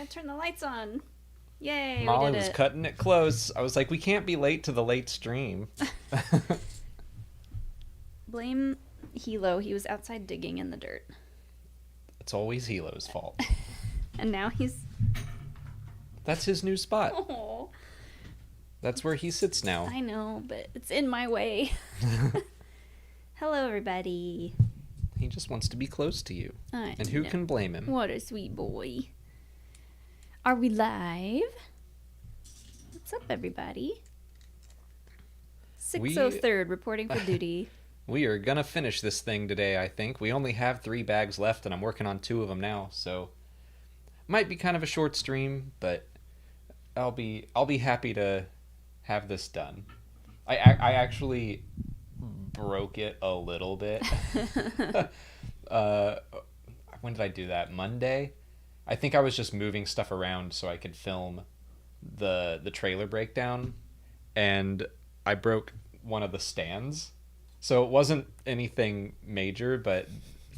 gotta turn the lights on. Yay, Molly we did was it. cutting it close. I was like, we can't be late to the late stream. Blame Hilo. He was outside digging in the dirt. It's always Hilo's fault. And now he's... That's his new spot. Oh, That's where he sits now. I know, but it's in my way. Hello, everybody. He just wants to be close to you. I And who know. can blame him? What a sweet boy. Are we live? What's up, everybody? 603rd, reporting for duty. We are gonna finish this thing today, I think. We only have 3 bags left, and I'm working on 2 of them now, so might be kind of a short stream, but I'll be happy to have this done. I actually broke it a little bit. When did I do that? Monday? I think I was just moving stuff around so I could film the trailer breakdown, and I broke one of the stands. So it wasn't anything major, but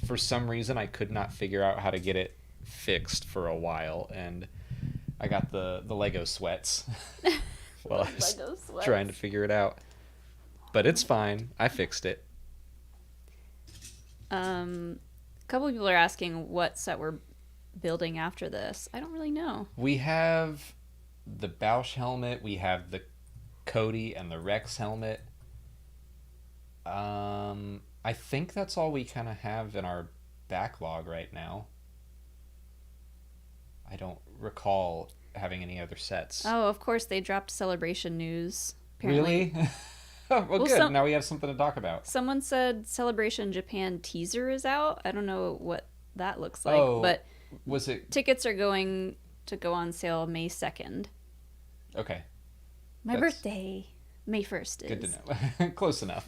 for some reason I could not figure out how to get it fixed for a while, and I got the Lego sweats while I was trying to figure it out. But it's fine. I fixed it. A couple of people are asking what set we're building after this. I don't really know. We have the Bausch helmet, we have the Cody and the Rex helmet. I think that's all we kind of have in our backlog right now. I don't recall having any other sets. Oh, of course, they dropped Celebration news. Apparently. Really? well, good. Now we have something to talk about. Someone said Celebration Japan teaser is out. I don't know what that looks like, but was it? Tickets are going to go on sale May 2nd. Okay. My birthday, May 1st is. Good to know. Close enough.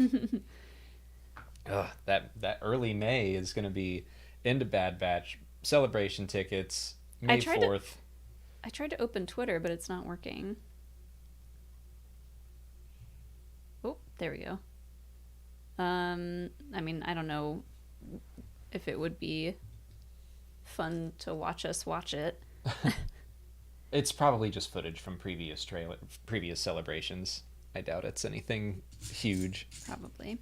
That early May is going to be into Bad Batch Celebration tickets. May 4th. I tried to open Twitter, but it's not working. Oh, there we go. I mean, I don't know if it would be fun to watch us watch it. It's probably just footage from previous celebrations. I doubt it's anything huge. Probably.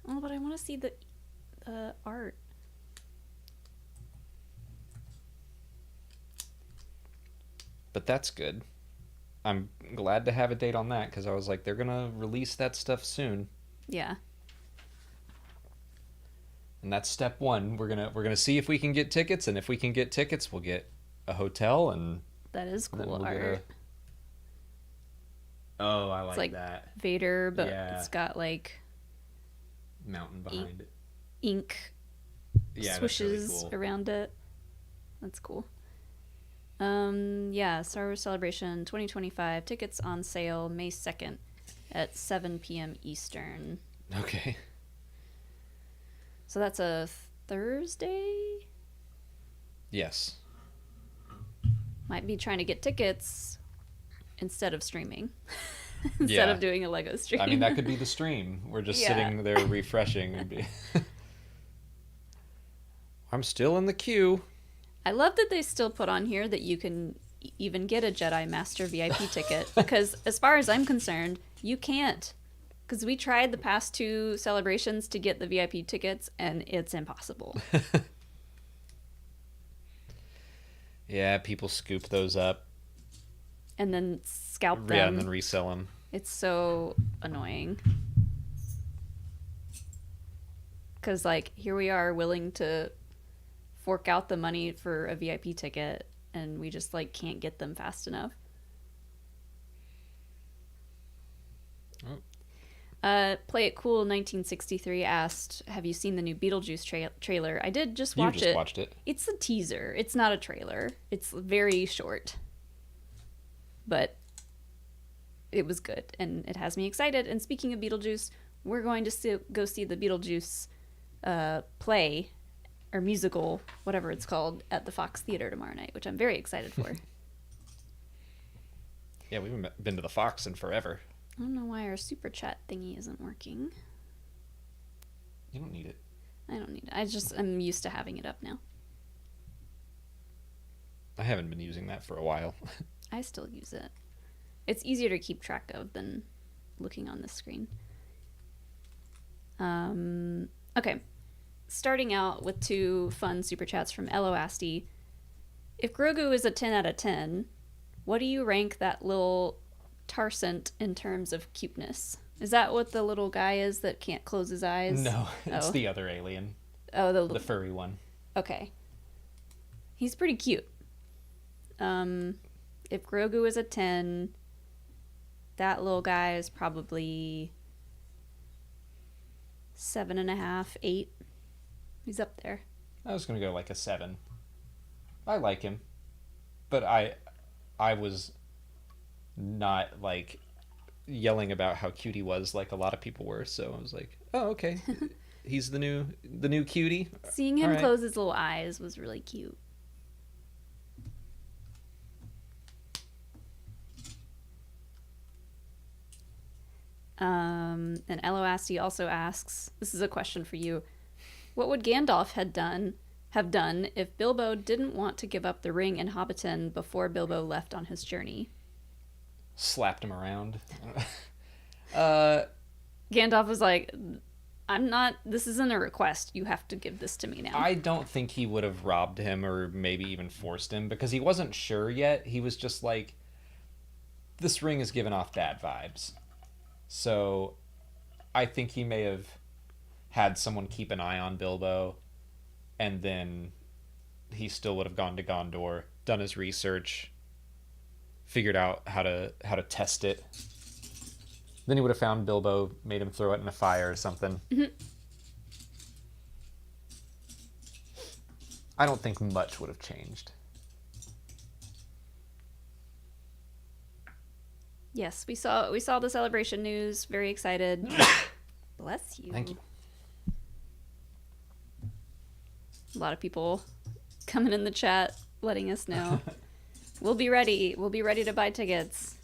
Oh, but I want to see the art. But that's good. I'm glad to have a date on that, because I was like, they're gonna release that stuff soon. Yeah. And that's step 1. We're gonna see if we can get tickets, and if we can get tickets, we'll get a hotel, and that is cool we'll art. Oh, I like that. Vader, but yeah. It's got like mountain behind it. Ink swishes really cool. around it. That's cool. Yeah, Star Wars Celebration 2025 tickets on sale May 2nd at 7 p.m. Eastern. Okay. So that's a Thursday? Yes. Might be trying to get tickets instead of streaming. Instead of doing a Lego stream. I mean, that could be the stream. We're just sitting there refreshing. And I'm still in the queue. I love that they still put on here that you can even get a Jedi Master VIP ticket, because as far as I'm concerned, you can't. Because we tried the past 2 celebrations to get the VIP tickets, and it's impossible. Yeah, people scoop those up. And then scalp them. Yeah, and then resell them. It's so annoying. Because, like, here we are willing to fork out the money for a VIP ticket, and we just, like, can't get them fast enough. Play It Cool 1963 asked, have you seen the new Beetlejuice trailer? I did just watch it. You just watched it. It's a teaser. It's not a trailer. It's very short. But it was good, and it has me excited. And speaking of Beetlejuice, we're going to go see the Beetlejuice play, or musical, whatever it's called, at the Fox Theater tomorrow night, which I'm very excited for. Yeah, we haven't been to the Fox in forever. I don't know why our super chat thingy isn't working. You don't need it. I don't need it. I'm used to having it up now. I haven't been using that for a while. I still use it. It's easier to keep track of than looking on the screen. Okay. Starting out with 2 fun super chats from Eloasti. If Grogu is a 10 out of 10, what do you rank that little Tarsant in terms of cuteness? Is that what the little guy is that can't close his eyes? No, it's the other alien. Oh, the furry one. Okay. He's pretty cute. If Grogu is a 10, that little guy is probably 7.5, 8. He's up there. I was gonna go like a 7. I like him, but I was not like yelling about how cute he was like a lot of people were. So I was like, oh, okay, he's the new cutie. Seeing him close his little eyes was really cute. And Eloasti also asks, this is a question for you. What would Gandalf have done if Bilbo didn't want to give up the ring in Hobbiton before Bilbo left on his journey? Slapped him around. Gandalf was like, this isn't a request. You have to give this to me now. I don't think he would have robbed him or maybe even forced him because he wasn't sure yet. He was just like, this ring is giving off bad vibes. So I think he may have had someone keep an eye on Bilbo, and then he still would have gone to Gondor, done his research, figured out how to test it. Then he would have found Bilbo, made him throw it in a fire or something. Mm-hmm. I don't think much would have changed. Yes, we saw the celebration news. Very excited. Bless you. Thank you. A lot of people coming in the chat, letting us know. We'll be ready. We'll be ready to buy tickets.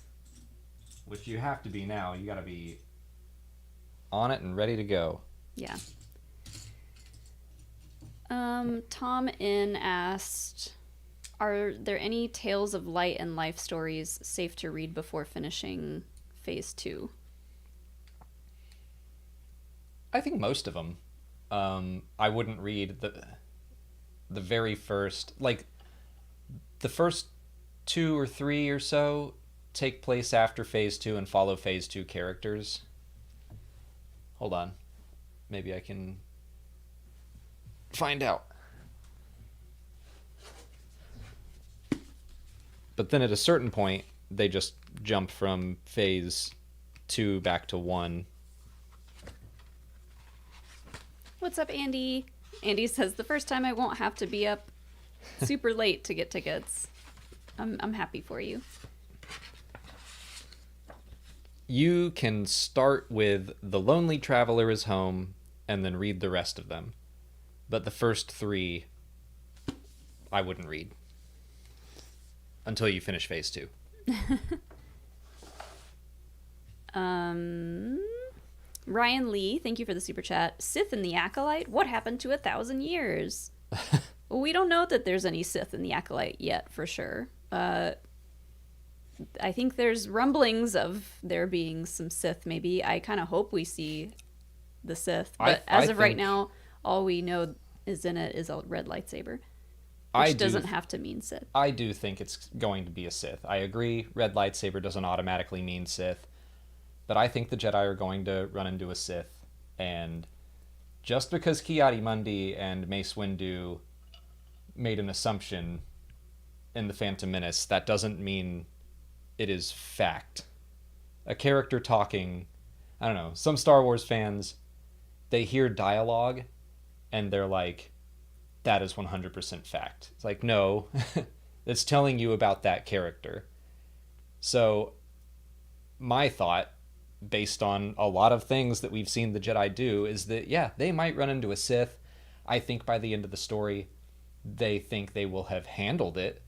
Which you have to be now. You got to be on it and ready to go. Yeah. Tom N asked, are there any Tales of Light and Life stories safe to read before finishing Phase 2? I think most of them. I wouldn't read the very first, like the first 2 or 3 or so take place after Phase 2 and follow Phase 2 characters. Hold on. Maybe I can find out. But then at a certain point, they just jump from Phase 2 back to 1. What's up, Andy? Andy says, the first time I won't have to be up super late to get tickets. I'm happy for you. You can start with The Lonely Traveler is Home and then read the rest of them. But the first 3, I wouldn't read until you finish Phase 2. Ryan Lee, thank you for the super chat. Sith in the Acolyte? What happened to 1,000 years? Well, we don't know that there's any Sith in the Acolyte yet, for sure. I think there's rumblings of there being some Sith, maybe. I kind of hope we see the Sith. But as of right now, all we know is in it is a red lightsaber. Which doesn't have to mean Sith. I do think it's going to be a Sith. I agree, red lightsaber doesn't automatically mean Sith. But I think the Jedi are going to run into a Sith. And just because Ki-Adi-Mundi and Mace Windu made an assumption in The Phantom Menace, that doesn't mean it is fact. A character talking, I don't know, some Star Wars fans, they hear dialogue and they're like, that is 100% fact. It's like, no, it's telling you about that character. So my thought, based on a lot of things that we've seen the Jedi do, is that, yeah, they might run into a Sith. I think by the end of the story, they think they will have handled it.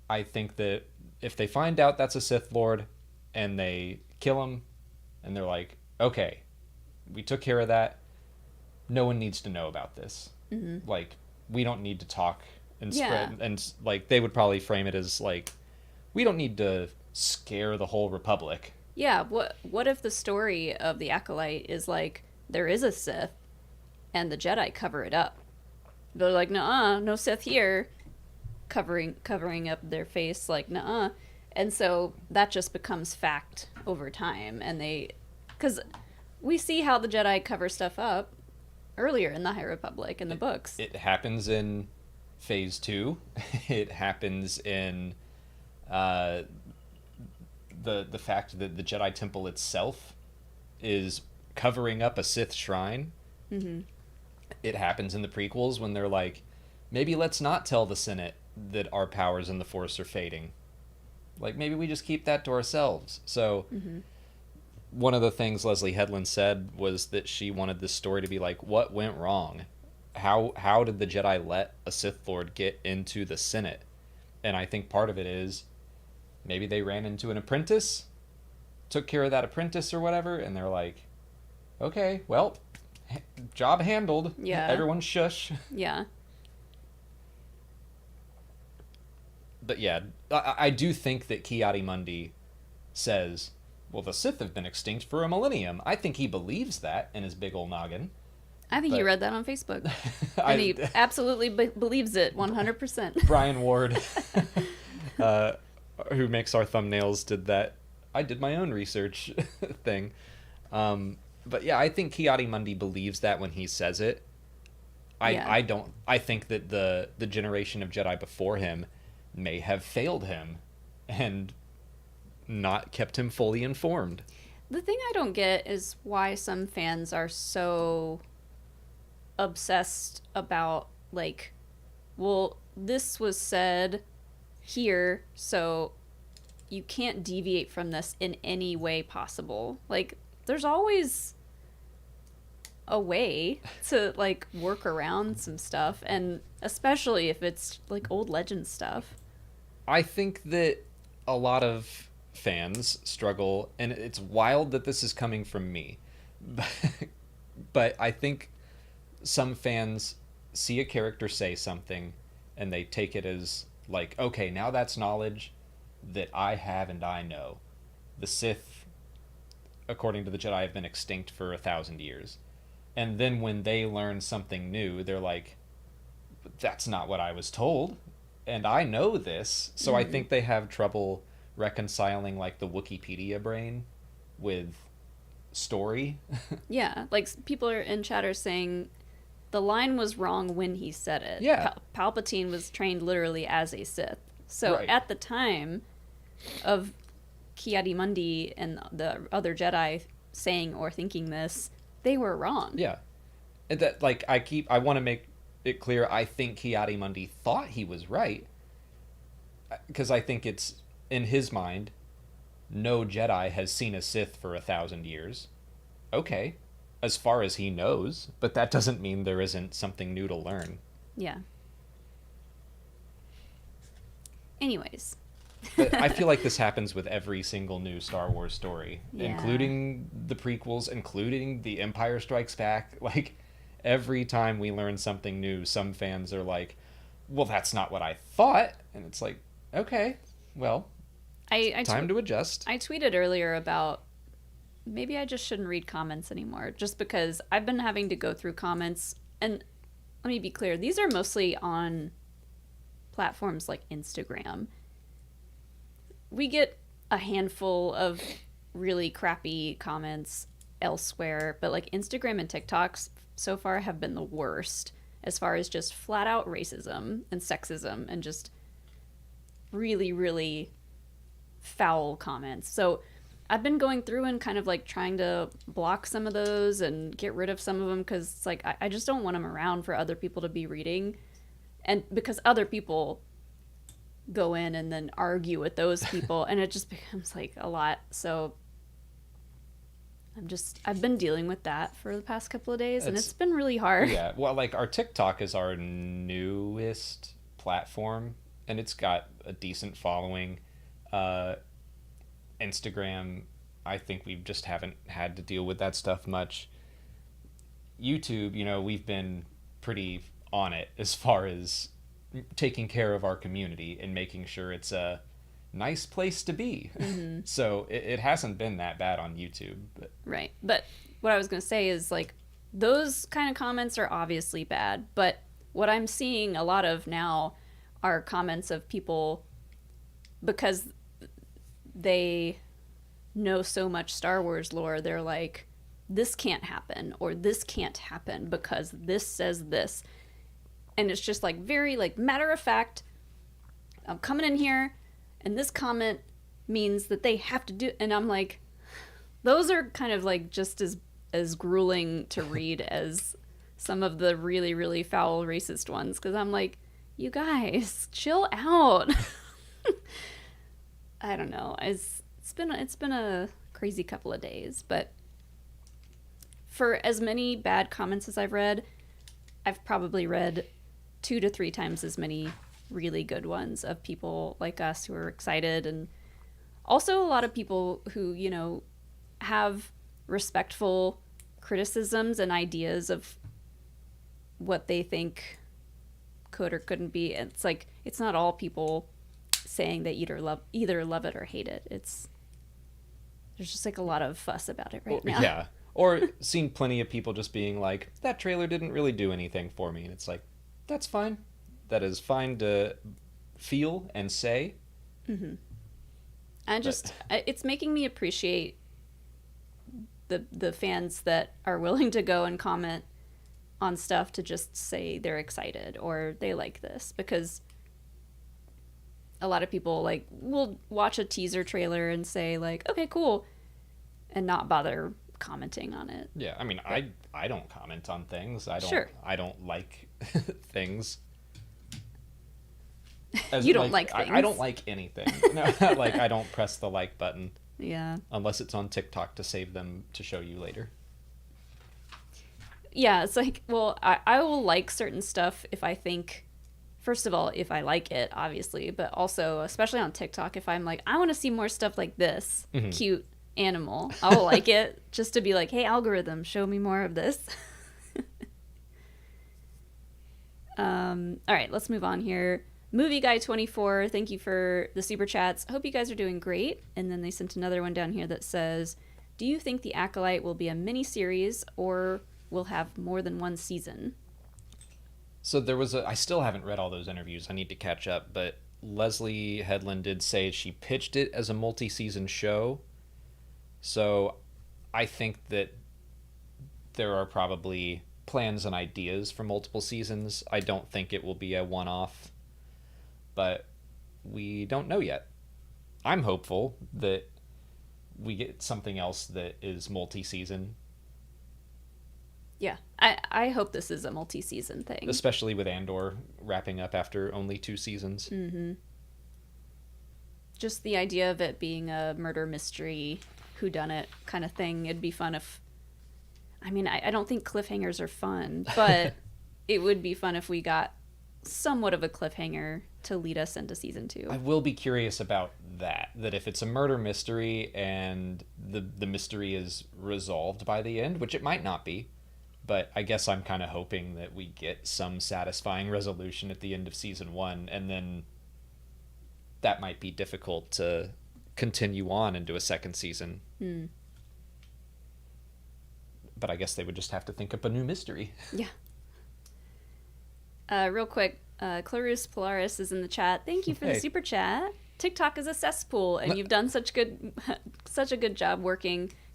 I think that if they find out that's a Sith Lord and they kill him and they're like, okay, we took care of that, no one needs to know about this. Mm-hmm. Like, we don't need to talk and Yeah. spread, and like they would probably frame it as like, we don't need to scare the whole Republic. Yeah, what if the story of the Acolyte is like there is a Sith and the Jedi cover it up? They're like, "Nuh-uh, no Sith here," covering up their face like, "Nuh-uh." And so that just becomes fact over time, and cuz we see how the Jedi cover stuff up earlier in the High Republic in the books. It happens in Phase 2. It happens in uh, the fact that the Jedi Temple itself is covering up a Sith shrine. Mm-hmm. It happens in the prequels when they're like, maybe let's not tell the Senate that our powers in the Force are fading. Like, maybe we just keep that to ourselves. So, Mm-hmm. one of the things Leslie Headland said was that she wanted this story to be like, what went wrong? How did the Jedi let a Sith Lord get into the Senate? And I think part of it is maybe they ran into an apprentice, took care of that apprentice or whatever, and they're like, okay, well, job handled. Yeah. Everyone shush. Yeah. But yeah, I do think that Ki-Adi-Mundi says, well, the Sith have been extinct for a millennium. I think he believes that in his big ol' noggin. I think he But- read that on Facebook. And he absolutely believes it 100%. Brian Ward, who makes our thumbnails, did that. I did my own research thing. But yeah, I think Ki-Adi-Mundi believes that when he says it. Yeah. I don't. I think that the generation of Jedi before him may have failed him and not kept him fully informed. The thing I don't get is why some fans are so obsessed about, like, well, this was said here, so you can't deviate from this in any way possible. Like, there's always a way to, like, work around some stuff, and especially if it's, like, old legend stuff. I think that a lot of fans struggle, and it's wild that this is coming from me, but I think some fans see a character say something and they take it as like, okay, now that's knowledge that I have and I know. The Sith, according to the Jedi, have been extinct for 1,000 years. And then when they learn something new, they're like, that's not what I was told. And I know this. So I think they have trouble reconciling, like, the Wikipedia brain with story. Yeah, like, people are in chat are saying the line was wrong when he said it. Yeah. Palpatine was trained literally as a Sith. So Right. at the time of Ki-Adi-Mundi and the other Jedi saying or thinking this, they were wrong. Yeah. And that, like, I want to make it clear, I think Ki-Adi-Mundi thought he was right. Because I think it's, in his mind, no Jedi has seen a Sith for 1,000 years. Okay. As far as he knows. But that doesn't mean there isn't something new to learn. Yeah. Anyways. But I feel like this happens with every single new Star Wars story, Yeah. including the prequels, including The Empire Strikes Back. Like, every time we learn something new, some fans are like, well, that's not what I thought. And it's like, okay, well, time to adjust. I tweeted earlier about maybe I just shouldn't read comments anymore, just because I've been having to go through comments. And let me be clear, these are mostly on platforms like Instagram. We get a handful of really crappy comments elsewhere, but like Instagram and TikToks so far have been the worst as far as just flat out racism and sexism and just really, really foul comments. So I've been going through and kind of like trying to block some of those and get rid of some of them, because it's like I just don't want them around for other people to be reading, and because other people go in and then argue with those people and it just becomes like a lot. So I've been dealing with that for the past couple of days, and it's been really hard. Yeah, well, like, our TikTok is our newest platform, and it's got a decent following. Instagram, I think we just haven't had to deal with that stuff much. YouTube, we've been pretty on it as far as taking care of our community and making sure it's a nice place to be. Mm-hmm. So it hasn't been that bad on YouTube. But. Right. But what I was going to say is, like, those kind of comments are obviously bad. But what I'm seeing a lot of now are comments of people, because they know so much Star Wars lore, they're like, this can't happen, or this can't happen because this says this. And it's just like very like matter of fact, I'm coming in here and this comment means that they have to do, and I'm like, those are kind of like just as grueling to read as some of the really, really foul racist ones, because I'm like, you guys, chill out. I don't know. It's been a crazy couple of days, but for as many bad comments as I've read, I've probably read 2 to 3 times as many really good ones of people like us who are excited, and also a lot of people who, you know, have respectful criticisms and ideas of what they think could or couldn't be. It's like, it's not all people saying they either love it or hate it. There's just like a lot of fuss about it right now. Yeah. Or seen plenty of people just being like, that trailer didn't really do anything for me. And it's like, that's fine. That is fine to feel and say. Mm-hmm. It's making me appreciate the fans that are willing to go and comment on stuff to just say they're excited or they like this, because a lot of people like will watch a teaser trailer and say like, okay, cool, and not bother commenting on it. Yeah, I mean, but I don't comment on things. I don't like things. You don't like things. I don't like anything. No, like I don't press the like button. Yeah. Unless it's on TikTok to save them to show you later. Yeah, it's like, well, I will like certain stuff if I think, first of all, if I like it, obviously, but also, especially on TikTok, if I'm like, I want to see more stuff like this cute animal, I'll like it just to be like, hey, algorithm, show me more of this. All right, let's move on here. Movie Guy 24, thank you for the super chats. Hope you guys are doing great. And then they sent another one down here that says, do you think The Acolyte will be a mini series or will have more than one season? So I still haven't read all those interviews. I need to catch up, but Leslie Headland did say she pitched it as a multi-season show. So I think that there are probably plans and ideas for multiple seasons. I don't think it will be a one-off, but we don't know yet. I'm hopeful that we get something else that is multi-season. Yeah, I hope this is a multi-season thing. Especially with Andor wrapping up after only 2 seasons. Mm-hmm. Just the idea of it being a murder mystery, whodunit kind of thing. It'd be fun if... I mean, I don't think cliffhangers are fun, but it would be fun if we got somewhat of a cliffhanger to lead us into season 2. I will be curious about that if it's a murder mystery and the mystery is resolved by the end, which it might not be, but I guess I'm kind of hoping that we get some satisfying resolution at the end of season 1, and then that might be difficult to continue on into a second season. But I guess they would just have to think up a new mystery. Yeah. Real quick, Clarus Polaris is in the chat. Thank you for the super chat. TikTok is a cesspool, and you've done such a good job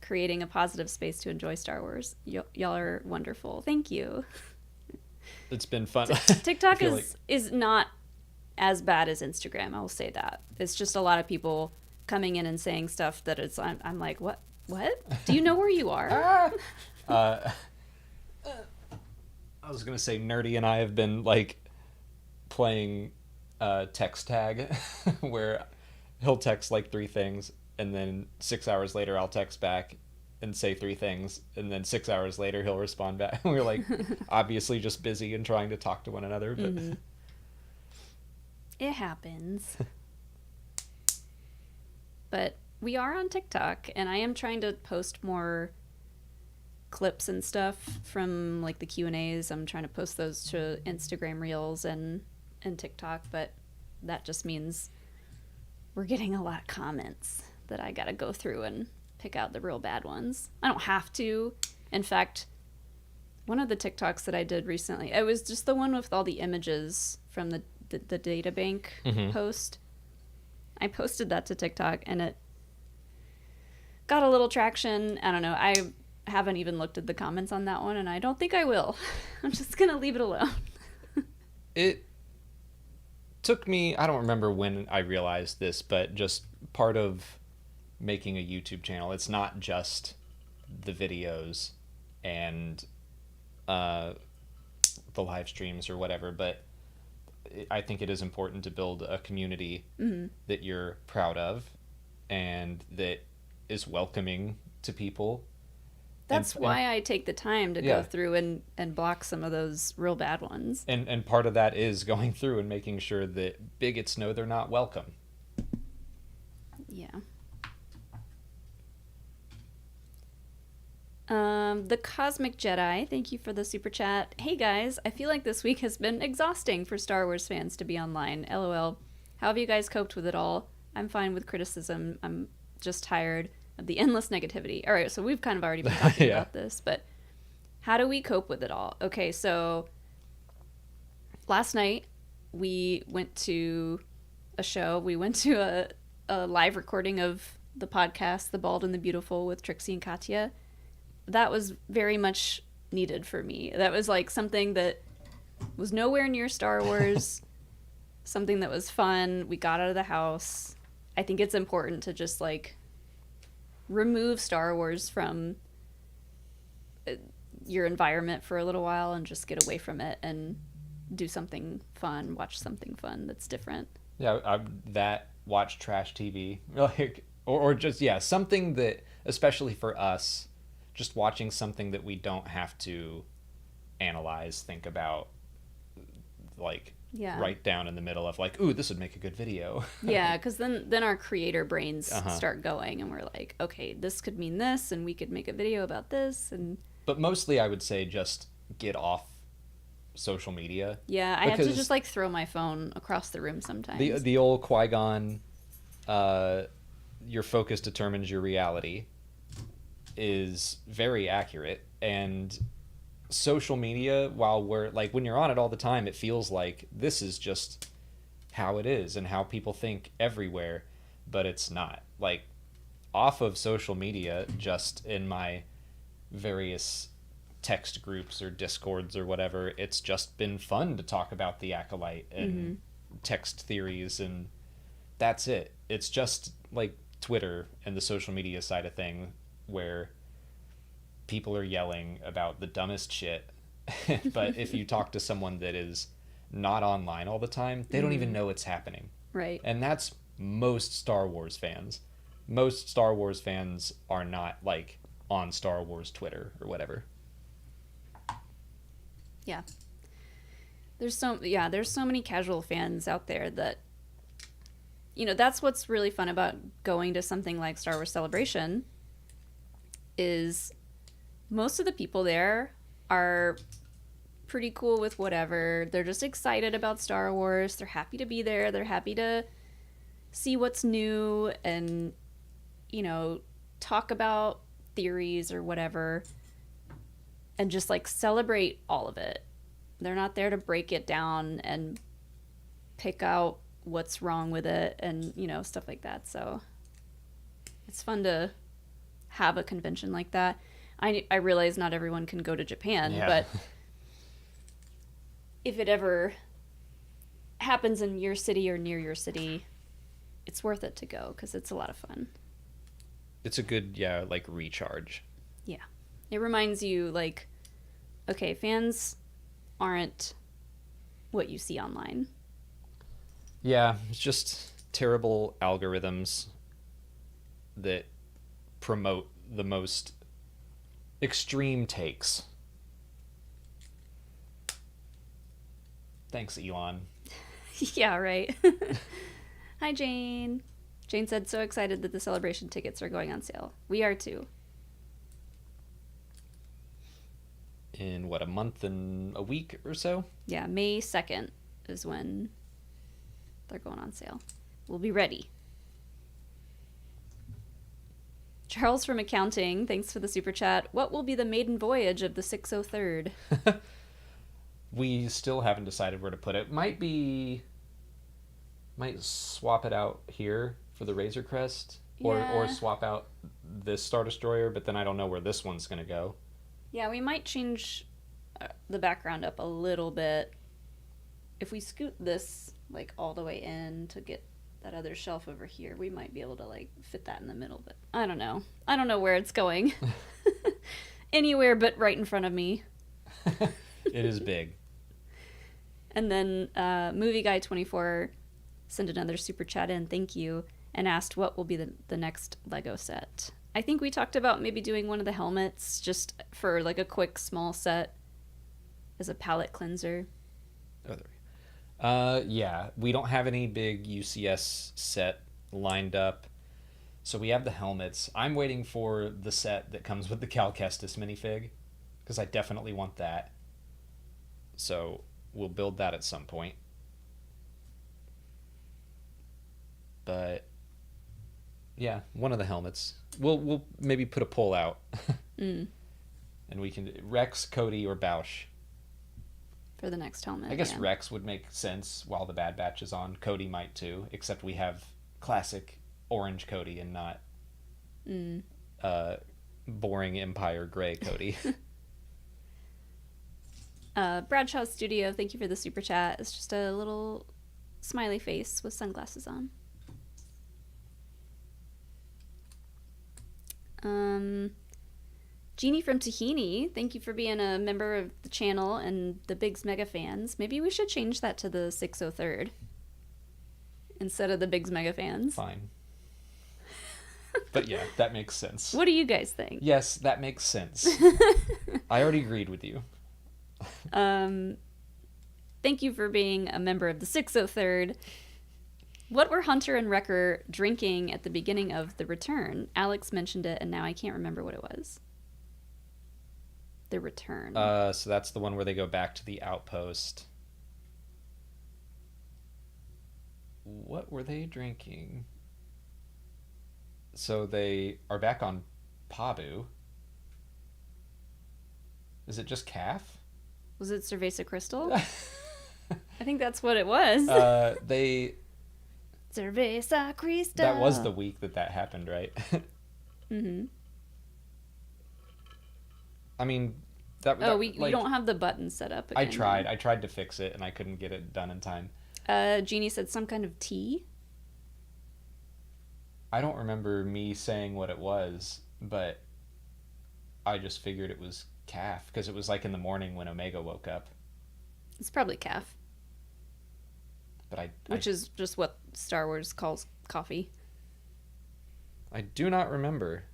creating a positive space to enjoy Star Wars. Y'all are wonderful. Thank you. It's been fun. TikTok is not as bad as Instagram. I will say that. It's just a lot of people coming in and saying stuff that I'm like, what? Do you know where you are? I was gonna say Nerdy and I have been like playing text tag where he'll text like 3 things and then 6 hours later I'll text back and say 3 things and then 6 hours later he'll respond back. We're like obviously just busy and trying to talk to one another, but it happens. But we are on TikTok, and I am trying to post more clips and stuff from like the Q&As. I'm trying to post those to Instagram Reels and and TikTok, but that just means we're getting a lot of comments that I gotta go through and pick out the real bad ones. I don't have to. In fact, one of the TikToks that I did recently, it was just the one with all the images from the data bank post. I posted that to TikTok and it got a little traction. I don't know. I haven't even looked at the comments on that one, and I don't think I will. I'm just gonna leave it alone. It took me, I don't remember when I realized this, but just part of making a YouTube channel, it's not just the videos and the live streams or whatever, but I think it is important to build a community that you're proud of and that is welcoming to people. That's why I take the time to go through and block some of those real bad ones. And part of that is going through and making sure that bigots know they're not welcome. Yeah. The Cosmic Jedi, thank you for the super chat. Hey guys, I feel like this week has been exhausting for Star Wars fans to be online. LOL. How have you guys coped with it all? I'm fine with criticism. I'm just tired of the endless negativity. All right, so we've kind of already been talking about this, but how do we cope with it all? Okay, so last night we went to a show. We went to a live recording of the podcast, The Bald and the Beautiful, with Trixie and Katya. That was very much needed for me. That was like something that was nowhere near Star Wars, something that was fun. We got out of the house. I think it's important to just like remove Star Wars from your environment for a little while and just get away from it and do something fun, watch something fun that's different. Yeah, watch trash TV, like, or just, something that, especially for us, just watching something that we don't have to analyze, think about, like, write down in the middle of, like, ooh, this would make a good video. Yeah, because then our creator brains start going, and we're like, okay, this could mean this, and we could make a video about this. But mostly, I would say just get off social media. Yeah, I have to just, like, throw my phone across the room sometimes. The old Qui-Gon, your focus determines your reality, is very accurate. And social media, while we're like, when you're on it all the time, it feels like this is just how it is and how people think everywhere, but it's not. Like, off of social media, just in my various text groups or discords or whatever, it's just been fun to talk about the Acolyte and text theories, and that's it. It's just like Twitter and the social media side of thing, where people are yelling about the dumbest shit. But if you talk to someone that is not online all the time, they don't even know it's happening. Right. And that's most Star Wars fans. Most Star Wars fans are not, like, on Star Wars Twitter or whatever. Yeah. There's so many casual fans out there that, you know, that's what's really fun about going to something like Star Wars Celebration, is most of the people there are pretty cool with whatever. They're just excited about Star Wars. They're happy to be there. They're happy to see what's new and, you know, talk about theories or whatever, and just, like, celebrate all of it. They're not there to break it down and pick out what's wrong with it and, you know, stuff like that. So it's fun to have a convention like that. I realize not everyone can go to Japan, but if it ever happens in your city or near your city, it's worth it to go because it's a lot of fun. It's a good, like, recharge. Yeah. It reminds you, like, okay, fans aren't what you see online. Yeah, it's just terrible algorithms that promote the most extreme takes. Thanks, Elon. Yeah, right. Hi, Jane. Jane said, so excited that the celebration tickets are going on sale. We are too. In, what, a month and a week or so? Yeah, May 2nd is when they're going on sale. We'll be ready. Charles from Accounting, thanks for the super chat. What will be the maiden voyage of the 603rd? We still haven't decided where to put it. Might swap it out here for the Razor Crest, or swap out this Star Destroyer, but then I don't know where this one's going to go. Yeah, we might change the background up a little bit. If we scoot this like all the way in to get that other shelf over here, we might be able to like fit that in the middle, but I don't know. I don't know where it's going. Anywhere but right in front of me. It is big. And then Movie Guy 24 sent another super chat in, thank you, and asked what will be the next Lego set. I think we talked about maybe doing one of the helmets just for like a quick small set as a palette cleanser. Oh, there we go. Yeah, we don't have any big UCS set lined up. So we have the helmets. I'm waiting for the set that comes with the Cal Kestis minifig, because I definitely want that. So we'll build that at some point. But yeah, one of the helmets. We'll maybe put a poll out. And we can Rex, Cody, or Bausch. For the next helmet. I guess Rex would make sense while the Bad Batch is on. Cody might too, except we have classic orange Cody and not boring Empire gray Cody. Bradshaw Studio, thank you for the super chat. It's just a little smiley face with sunglasses on. Jeannie from Tahini, thank you for being a member of the channel and the Biggs Mega Fans. Maybe we should change that to the 603rd instead of the Biggs Mega Fans. Fine. But yeah, that makes sense. What do you guys think? Yes, that makes sense. I already agreed with you. Thank you for being a member of the 603rd. What were Hunter and Wrecker drinking at the beginning of The Return? Alex mentioned it, and now I can't remember what it was. The Return. So that's the one where they go back to the outpost. What were they drinking? So they are back on Pabu. Is it just calf? Was it Cerveza Crystal? I think that's what it was. Cerveza Crystal. That was the week that happened, right? Mm-hmm. I mean, we don't have the button set up again. I tried to fix it, and I couldn't get it done in time. Jeannie said some kind of tea. I don't remember me saying what it was, but I just figured it was calf, because it was like in the morning when Omega woke up. It's probably calf. But Which is just what Star Wars calls coffee. I do not remember.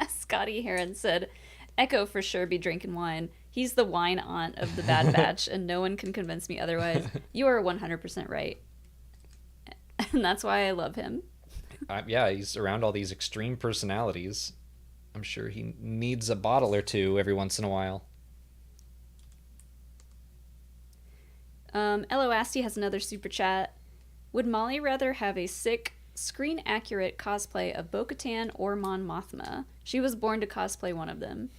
Scotty Heron said, Echo for sure be drinking wine. He's the wine aunt of the Bad Batch, and no one can convince me otherwise. You are 100% right. And that's why I love him. Yeah, he's around all these extreme personalities. I'm sure he needs a bottle or two every once in a while. Elo Asti has another super chat. Would Molly rather have a sick, screen-accurate cosplay of Bo-Katan or Mon Mothma? She was born to cosplay one of them.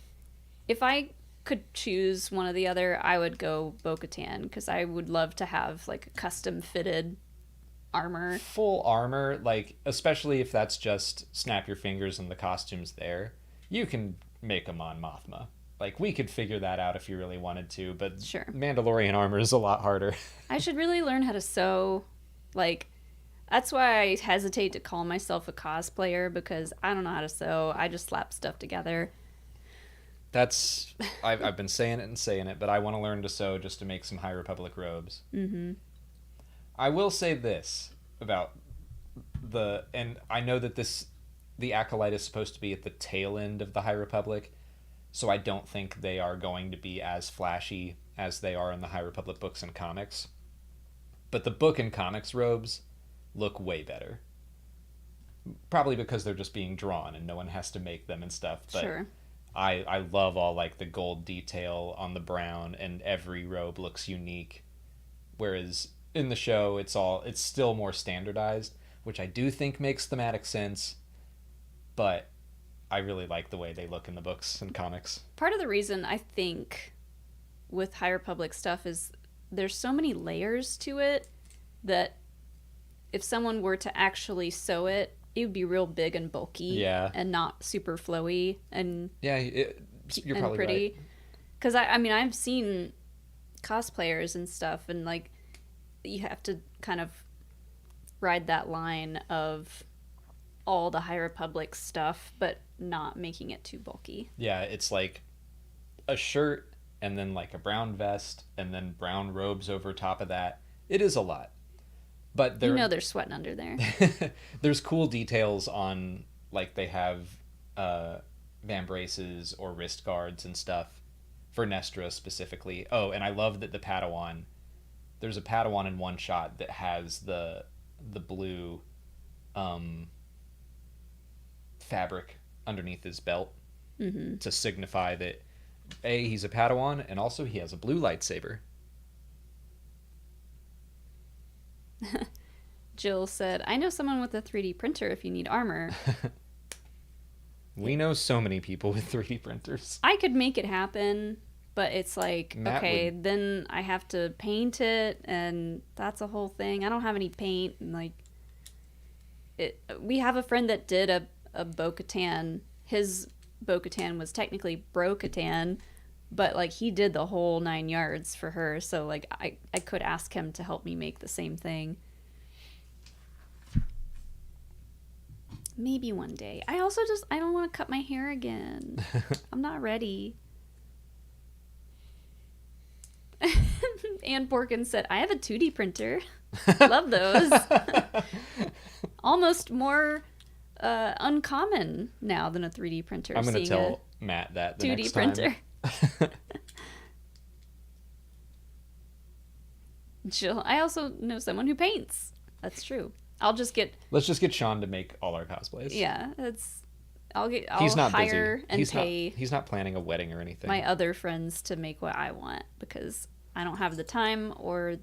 If I could choose one or the other, I would go Bo-Katan, because I would love to have like custom-fitted armor. Full armor, like, especially if that's just snap your fingers and the costume's there. You can make a Mon Mothma. Like, we could figure that out if you really wanted to, but sure. Mandalorian armor is a lot harder. I should really learn how to sew. Like, that's why I hesitate to call myself a cosplayer, because I don't know how to sew. I just slap stuff together. I've been saying it, but I want to learn to sew just to make some High Republic robes. Mm-hmm. I will say this about and I know that the Acolyte is supposed to be at the tail end of the High Republic, so I don't think they are going to be as flashy as they are in the High Republic books and comics. But the book and comics robes look way better. Probably because they're just being drawn and no one has to make them and stuff. But sure. I love all like the gold detail on the brown, and every robe looks unique. Whereas in the show, it's still more standardized, which I do think makes thematic sense, but I really like the way they look in the books and comics. Part of the reason I think with High Republic stuff is there's so many layers to it that if someone were to actually sew it, it would be real big and bulky, Yeah. and not super flowy and Yeah, you're probably pretty. right. Because I mean, I've seen cosplayers and stuff, and like you have to kind of ride that line of all the High Republic stuff, but not making it too bulky. Yeah, it's like a shirt and then like a brown vest and then brown robes over top of that. It is a lot. But They're sweating under there. there's cool details on, like, they have vambraces or wrist guards and stuff for Nestra specifically. Oh, and I love that the Padawan, there's a Padawan in one shot that has the blue fabric underneath his belt to signify that he's a Padawan, and also he has a blue lightsaber. Jill said, I know someone with a 3D printer if you need armor. We know so many people with 3D printers. I could make it happen, but it's like, Matt okay, then I have to paint it, and that's a whole thing. I don't have any paint, and like, we have a friend that did a Bo-Katan. His Bo-Katan was technically Bro-Katan, but like he did the whole 9 yards for her, so like I could ask him to help me make the same thing. Maybe one day. I also I don't want to cut my hair again. I'm not ready. Ann Porkins said, I have a 2D printer. Love those. Almost more uncommon now than a 3D printer. I'm going to tell Matt that the 2D next printer. time. Jill, I also know someone who paints. That's true. Let's just get Sean to make all our cosplays. Yeah, I'll He's not hire busy. and pay He's not planning a wedding or anything. my other friends to make what I want because I don't have the time or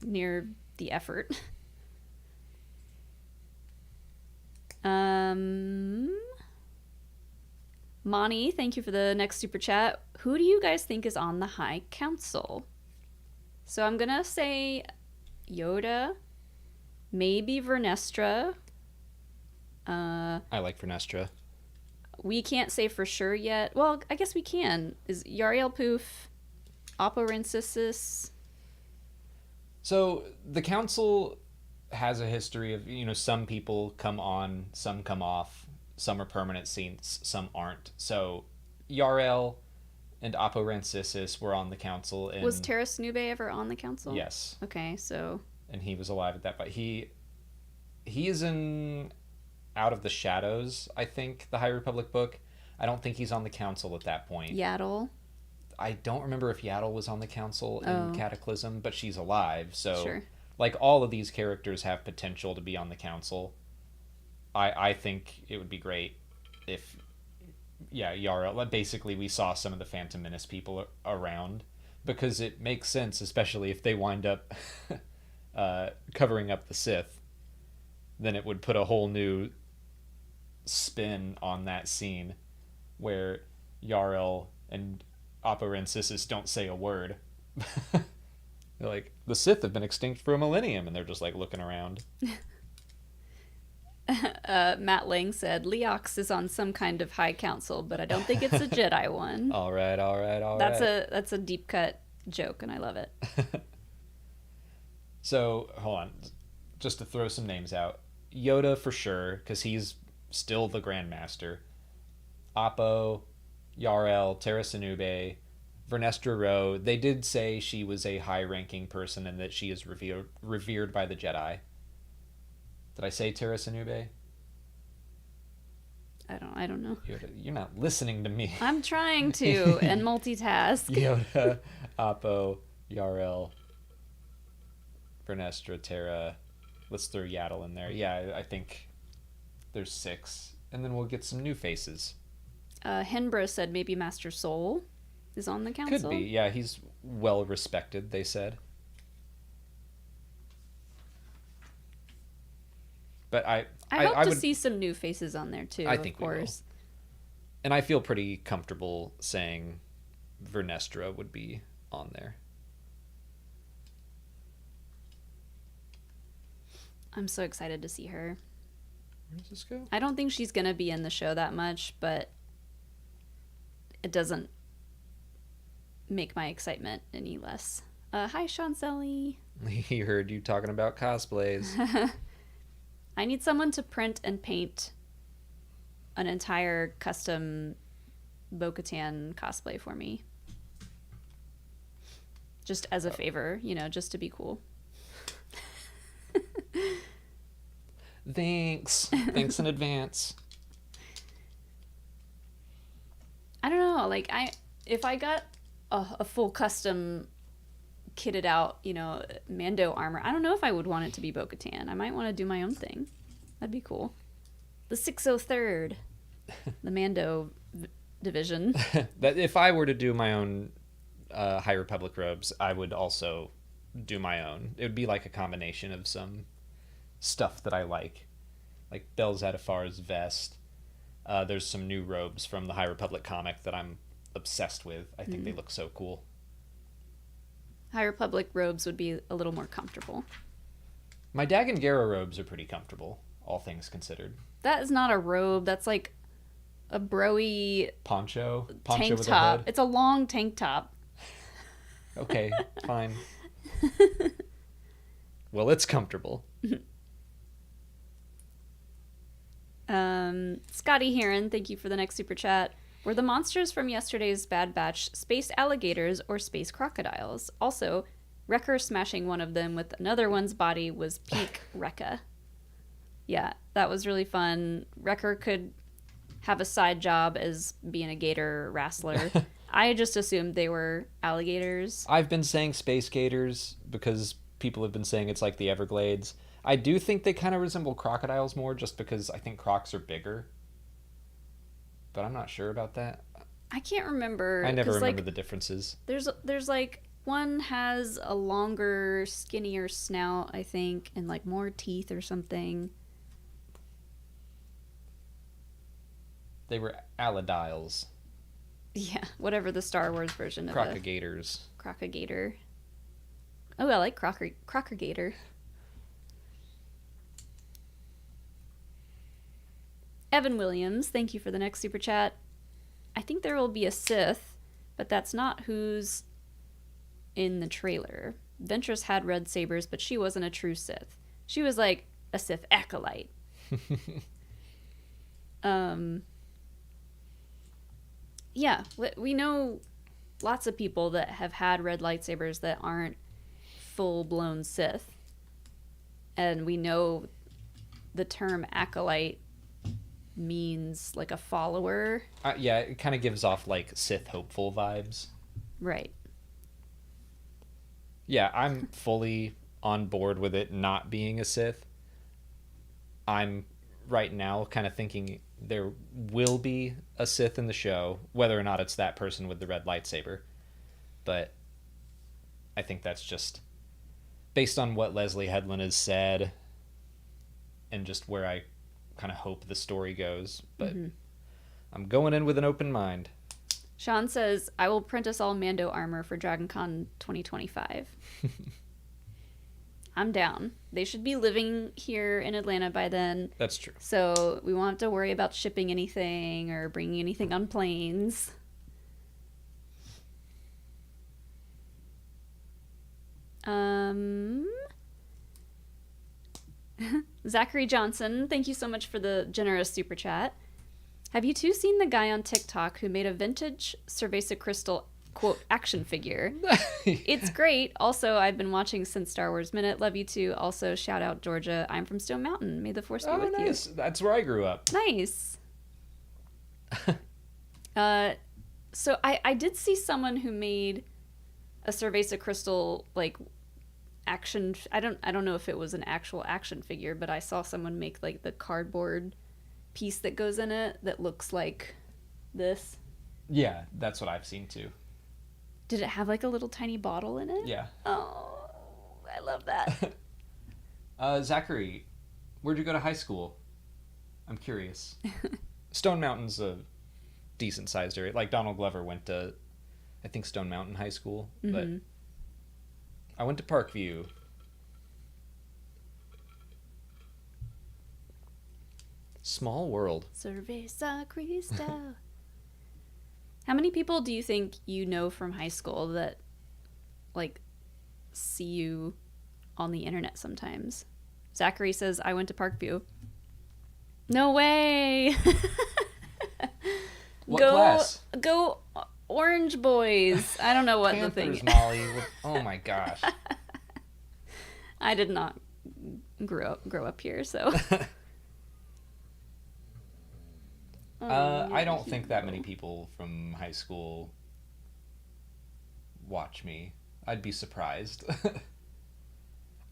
near the effort. Monty, thank you for the next super chat. Who do you guys think is on the High Council? So I'm gonna say Yoda, maybe Vernestra. I like Vernestra. We can't say for sure yet. Well, I guess we can. Is Yariel Poof, Oppo Rensisis? So the council has a history of, some people come on, some come off, some are permanent seats, some aren't. So Yarel and Oppo Rensisis were on the council. Was Terrace Nube ever on the council? Yes. Okay, so... And he was alive at that point. He is in Out of the Shadows, I think, the High Republic book. I don't think he's on the council at that point. Yaddle? I don't remember if Yaddle was on the council in Cataclysm, but she's alive, so... Sure. Like, all of these characters have potential to be on the council. I think it would be great if... Yeah, Yara. Basically, we saw some of the Phantom Menace people around, because it makes sense, especially if they wind up covering up the Sith. Then it would put a whole new spin on that scene, where Yarel and Oppo Rensisis don't say a word. They're like, the Sith have been extinct for a millennium, and they're just like looking around. Matt Lang said, Leox is on some kind of high council, but I don't think it's a Jedi one. All right. That's a deep cut joke, and I love it. So, hold on. Just to throw some names out. Yoda for sure, because he's still the Grand Master. Oppo, Yarel, Terra Sinube, Vernestra Rowe. They did say she was a high-ranking person and that she is revered by the Jedi. Did I say Terra Sinube? I don't know. You're not listening to me. I'm trying to and multitask. Yoda, Oppo, Yarel, Vernestra, Terra. Let's throw Yaddle in there. Yeah, I think there's 6. And then we'll get some new faces. Henbro said maybe Master Soul is on the council. Could be. Yeah, he's well respected, they said. But I hope to would see some new faces on there too. I think of course. we will. And I feel pretty comfortable saying Vernestra would be on there. I'm so excited to see her. Where does this go? I don't think she's gonna be in the show that much, but it doesn't make my excitement any less. Hi, Chancelli. He heard you talking about cosplays. I need someone to print and paint an entire custom Bo-Katan cosplay for me. Just as a favor, just to be cool. Thanks in advance. I don't know, if I got a full custom kitted out, Mando armor, I don't know if I would want it to be Bo-Katan. I might want to do my own thing. That'd be cool. The 603rd, the Mando division. That if I were to do my own High Republic robes, I would also do my own. It would be like a combination of some stuff that I like Bel's Adafar's vest. There's some new robes from the High Republic comic that I'm obsessed with. I think they look so cool. High Republic robes would be a little more comfortable. My Dagan Gera robes are pretty comfortable, all things considered. That is not a robe. That's like a broy Poncho tank with top. a hood. It's a long tank top. Okay, fine. Well, it's comfortable. Scotty Heron, thank you for the next super chat. Were the monsters from yesterday's Bad Batch space alligators or space crocodiles? Also, Wrecker smashing one of them with another one's body was peak Rekka. Yeah, that was really fun. Wrecker could have a side job as being a gator wrestler. I just assumed they were alligators. I've been saying space gators because people have been saying it's like the Everglades. I do think they kind of resemble crocodiles more just because I think crocs are bigger. But I'm not sure about that. I can't remember. I never remember the differences. There's like one has a longer, skinnier snout, I think, and like more teeth or something. They were allidiles. Yeah, whatever the Star Wars version of Crocodigators. Crocagator. Oh, I like Crocagator. Evan Williams, thank you for the next super chat. I think there will be a Sith, but that's not who's in the trailer. Ventress had red sabers, but she wasn't a true Sith. She was like a Sith acolyte. Yeah, we know lots of people that have had red lightsabers that aren't full-blown Sith. And we know the term acolyte means like a follower. Yeah, it kind of gives off like Sith hopeful vibes. Right. Yeah, I'm fully on board with it not being a Sith. I'm right now kind of thinking there will be a Sith in the show, whether or not it's that person with the red lightsaber. But I think that's just based on what Leslie Headland has said and just where I kind of hope the story goes. But I'm going in with an open mind. Sean says, I will print us all Mando armor for DragonCon 2025. I'm down. They should be living here in Atlanta by then. That's true. So we won't have to worry about shipping anything or bringing anything on planes. Zachary Johnson, thank you so much for the generous super chat. Have you two seen the guy on TikTok who made a vintage Cerveza Crystal, quote, action figure? It's great. Also, I've been watching since Star Wars Minute. Love you too. Also, shout out Georgia. I'm from Stone Mountain. May the force be with nice. you. That's where I grew up. Nice. So I did see someone who made a Cerveza Crystal, like, action. I don't know if it was an actual action figure, but I saw someone make like the cardboard piece that goes in it that looks like This. Yeah, that's what I've seen too. Did it have like a little tiny bottle in it? Yeah. Oh, I love that. Zachary, where'd you go to high school? I'm curious. Stone Mountain's a decent sized area. Like Donald Glover went to, I think, Stone Mountain High School, but I went to Parkview. Small world. Cerveza Cristal. How many people do you think you know from high school that, like, see you on the internet sometimes? Zachary says, I went to Parkview. No way! What class? Go Orange Boys. I don't know what Panthers, the thing. Molly. Oh my gosh. I did not grow up here, so. I don't think that many people from high school watch me. I'd be surprised.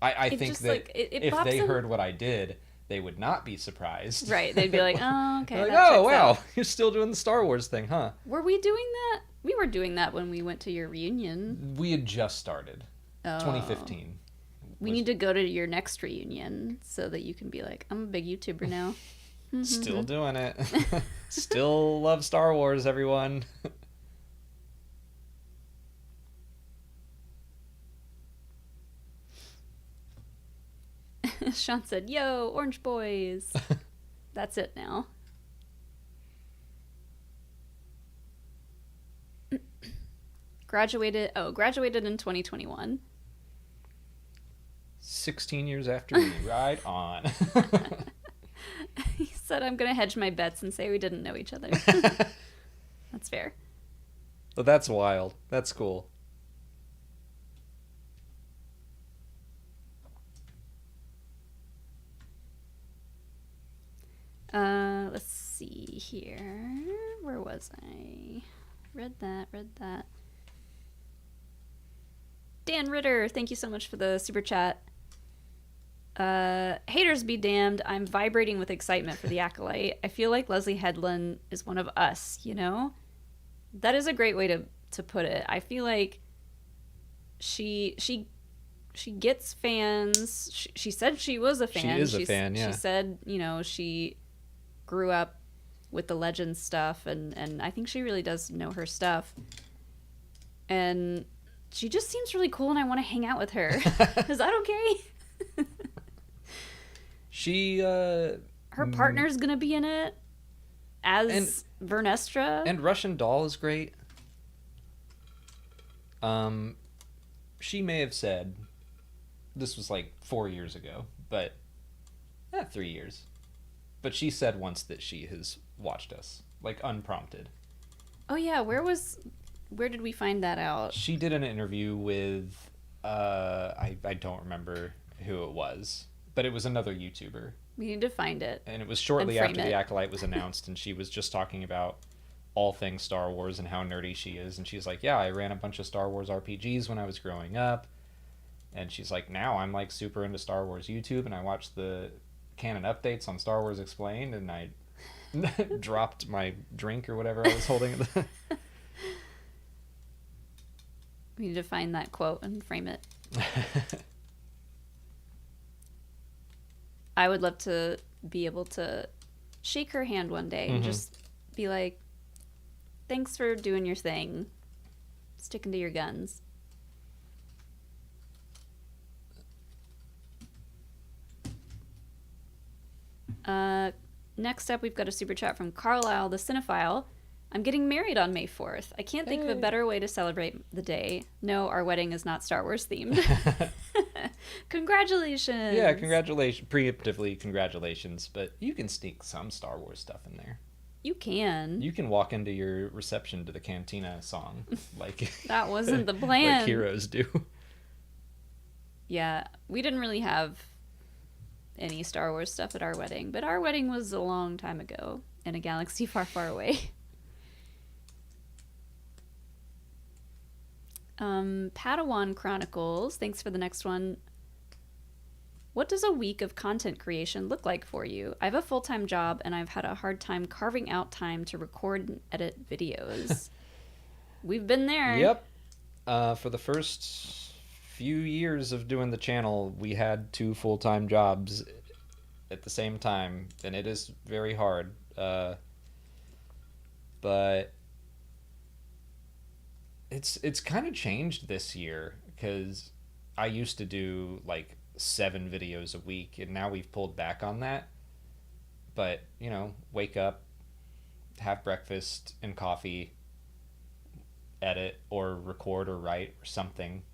I think just, that like, it if pops they in- heard what I did, they would not be surprised. Right, they'd be like, oh, okay. They're like, that oh, checks wow, out." you're still doing the Star Wars thing, huh? Were we doing that? We were doing that when we went to your reunion. We had just started. Oh. 2015. We need to go to your next reunion so that you can be like, I'm a big YouTuber now. Still doing it. Still love Star Wars, everyone. Sean said, yo, Orange Boys. That's it now. Graduated in 2021. 16 years after me, right on. He said, I'm going to hedge my bets and say we didn't know each other. That's fair. But that's wild. That's cool. Let's see here. Where was I? Read that. Dan Ritter, thank you so much for the super chat. Haters be damned. I'm vibrating with excitement for the Acolyte. I feel like Leslie Headland is one of us, you know? That is a great way to put it. I feel like she gets fans. She said she was a fan. She is a fan, yeah. She said, you know, she grew up with the Legends stuff, and I think she really does know her stuff. And she just seems really cool, and I want to hang out with her. Is that okay? She, her partner's gonna be in it as Vernestra. And Russian Doll is great. She may have said, this was like 4 years ago, but 3 years. But she said once that she has watched us, like unprompted. Oh yeah, where did we find that out? She did an interview with, I don't remember who it was, but it was another YouTuber. We need to find it. And it was shortly after the Acolyte was announced, and she was just talking about all things Star Wars and how nerdy she is. And she's like, yeah, I ran a bunch of Star Wars RPGs when I was growing up. And she's like, now I'm like super into Star Wars YouTube, and I watch the canon updates on Star Wars Explained, and I dropped my drink or whatever I was holding. We need to find that quote and frame it. I would love to be able to shake her hand one day and just be like, thanks for doing your thing. Sticking to your guns. Next up, we've got a super chat from Carlisle, the Cinephile. I'm getting married on May 4th. I can't think of a better way to celebrate the day. No, our wedding is not Star Wars themed. Congratulations. Yeah, congratulations. Preemptively, congratulations. But you can sneak some Star Wars stuff in there. You can. You can walk into your reception to the Cantina song. Like that wasn't the plan. Like heroes do. Yeah, we didn't really have any Star Wars stuff at our wedding, but our wedding was a long time ago in a galaxy far, far away. Padawan Chronicles, thanks for the next one. What does a week of content creation look like for you? I have a full-time job and I've had a hard time carving out time to record and edit videos. We've been there. Yep. For the first few years of doing the channel, we had 2 full-time jobs at the same time, and it is very hard. But it's kind of changed this year, because I used to do like 7 videos a week, and now we've pulled back on that. But, you know, wake up, have breakfast and coffee, edit or record or write or something.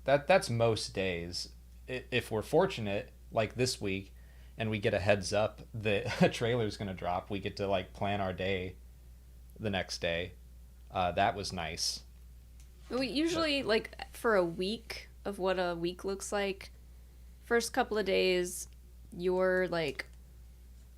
That's most days. If we're fortunate, like this week, and we get a heads up that a trailer's going to drop, we get to like plan our day the next day. That was nice. We usually, like, for a week of what a week looks like, first couple of days, you're, like,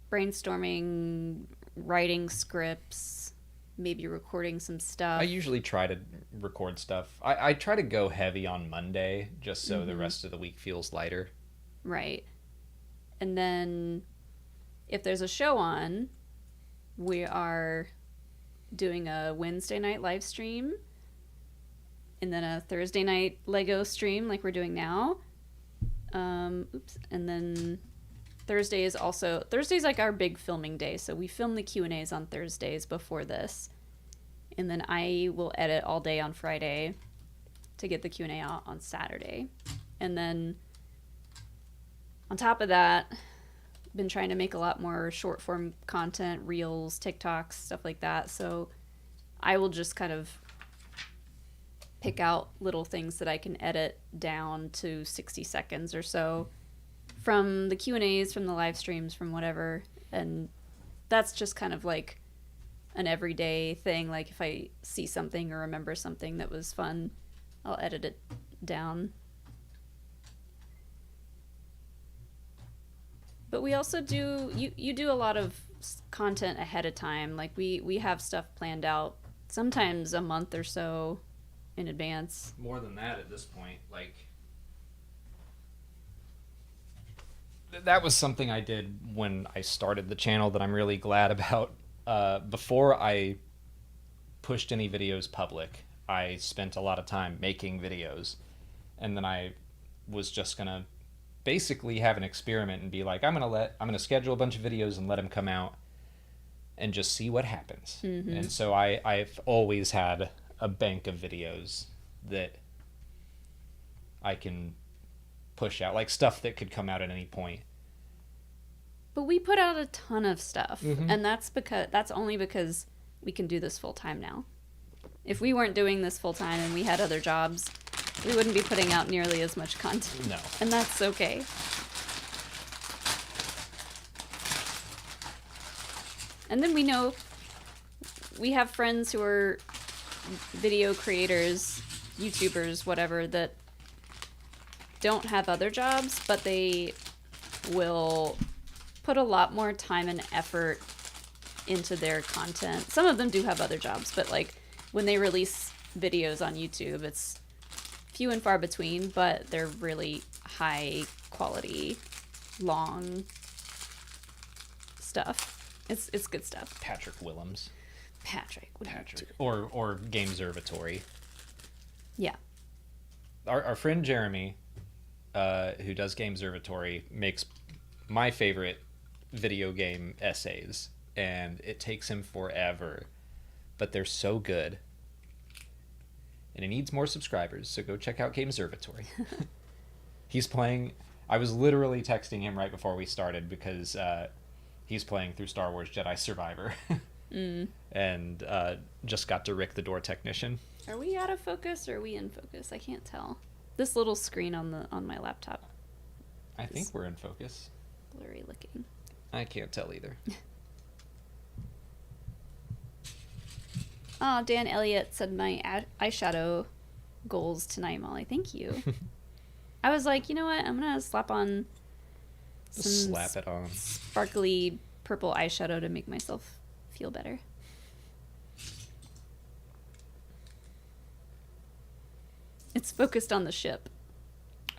brainstorming, writing scripts, maybe recording some stuff. I usually try to record stuff. I try to go heavy on Monday, just so the rest of the week feels lighter. Right. And then if there's a show on, we are doing a Wednesday night live stream and then a Thursday night Lego stream like we're doing now. And then Thursday's like our big filming day. So we film the Q&As on Thursdays before this. And then I will edit all day on Friday to get the Q&A out on Saturday. And then on top of that, been trying to make a lot more short form content, reels, TikToks, stuff like that. So I will just kind of pick out little things that I can edit down to 60 seconds or so from the Q&As, from the live streams, from whatever. And that's just kind of like an everyday thing. Like if I see something or remember something that was fun, I'll edit it down. But we also do, you do a lot of content ahead of time. Like we have stuff planned out sometimes a month or so in advance. More than that at this point. Like, that was something I did when I started the channel that I'm really glad about. Before I pushed any videos public, I spent a lot of time making videos. And then I was just going to basically have an experiment and be like, I'm gonna schedule a bunch of videos and let them come out and just see what happens. Mm-hmm. And so I've always had a bank of videos that I can push out, like stuff that could come out at any point. But we put out a ton of stuff, and that's only because we can do this full time now. If we weren't doing this full time and we had other jobs, we wouldn't be putting out nearly as much content. No. And that's okay. And then we know we have friends who are video creators, YouTubers, whatever, that don't have other jobs, but they will put a lot more time and effort into their content. Some of them do have other jobs, but like when they release videos on YouTube, it's few and far between, but they're really high quality, long stuff. It's good stuff. Patrick Willems. Patrick. Or Gameservatory. Yeah. Our friend Jeremy, who does Gameservatory, makes my favorite video game essays, and it takes him forever, but they're so good. And it needs more subscribers, so go check out Gameservatory. He's playing... I was literally texting him right before we started because he's playing through Star Wars Jedi Survivor. And just got to Rick the Door Technician. Are we out of focus or are we in focus? I can't tell. This little screen on my laptop. I think we're in focus. Blurry looking. I can't tell either. Oh, Dan Elliott said my eyeshadow goals tonight, Molly. Thank you. I was like, you know what? I'm going to slap on some slap it on. Sparkly purple eyeshadow to make myself feel better. It's focused on the ship.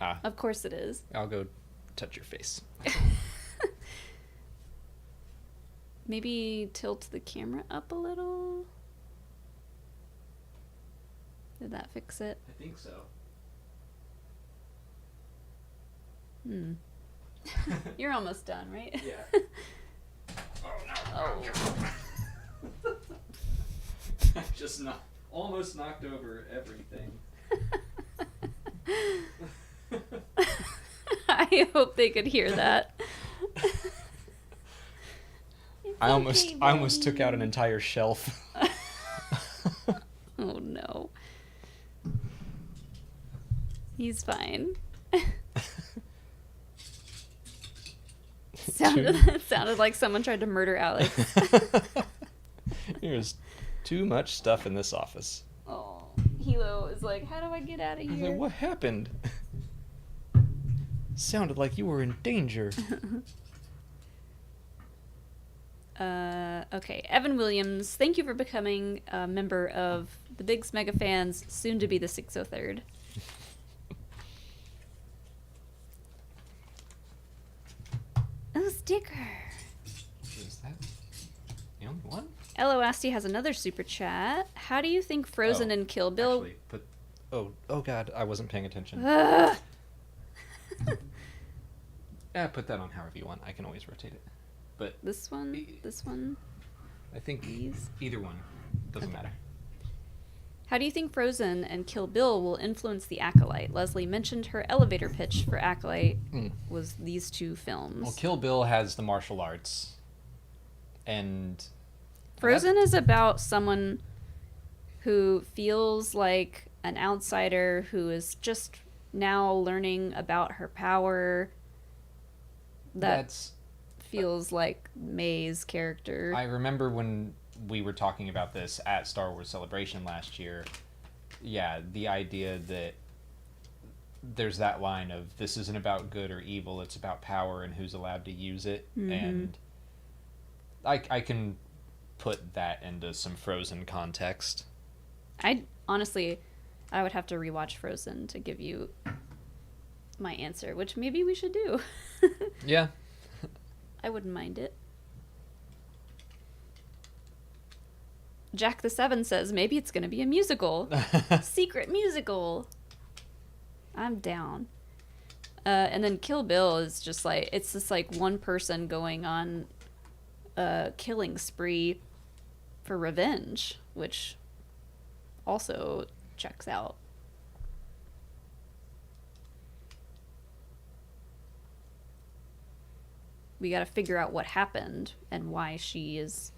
Ah. Of course it is. I'll go touch your face. Maybe tilt the camera up a little. Did that fix it? I think so. You're almost done, right? Yeah. Oh no. I just almost knocked over everything. I hope they could hear that. I almost took out an entire shelf. Oh no. He's fine. Sounded like someone tried to murder Alex. There's too much stuff in this office. Oh, Hilo is like, how do I get out of I was here? like, what happened? Sounded like you were in danger. Okay, Evan Williams, thank you for becoming a member of the Biggs Mega Fans, soon to be the 603rd. Oh, sticker. Is that the only one? LOST has another super chat. How do you think Frozen and Kill Bill... Actually, oh god, I wasn't paying attention. Put that on however you want. I can always rotate it. But This one? I think These? either one doesn't matter. How do you think Frozen and Kill Bill will influence the Acolyte? Leslie mentioned her elevator pitch for Acolyte was these two films. Well, Kill Bill has the martial arts, and Frozen is about someone who feels like an outsider who is just now learning about her power. That's feels like May's character. I remember when we were talking about this at Star Wars Celebration last year. Yeah, the idea that there's that line of this isn't about good or evil, it's about power and who's allowed to use it. And I can put that into some Frozen context. I would have to rewatch Frozen to give you my answer, which maybe we should do. Yeah. I wouldn't mind it. Jack the Seven says maybe it's going to be a musical. Secret musical. I'm down. And then Kill Bill is just like, it's just like one person going on a killing spree for revenge, which also checks out. We got to figure out what happened and why she is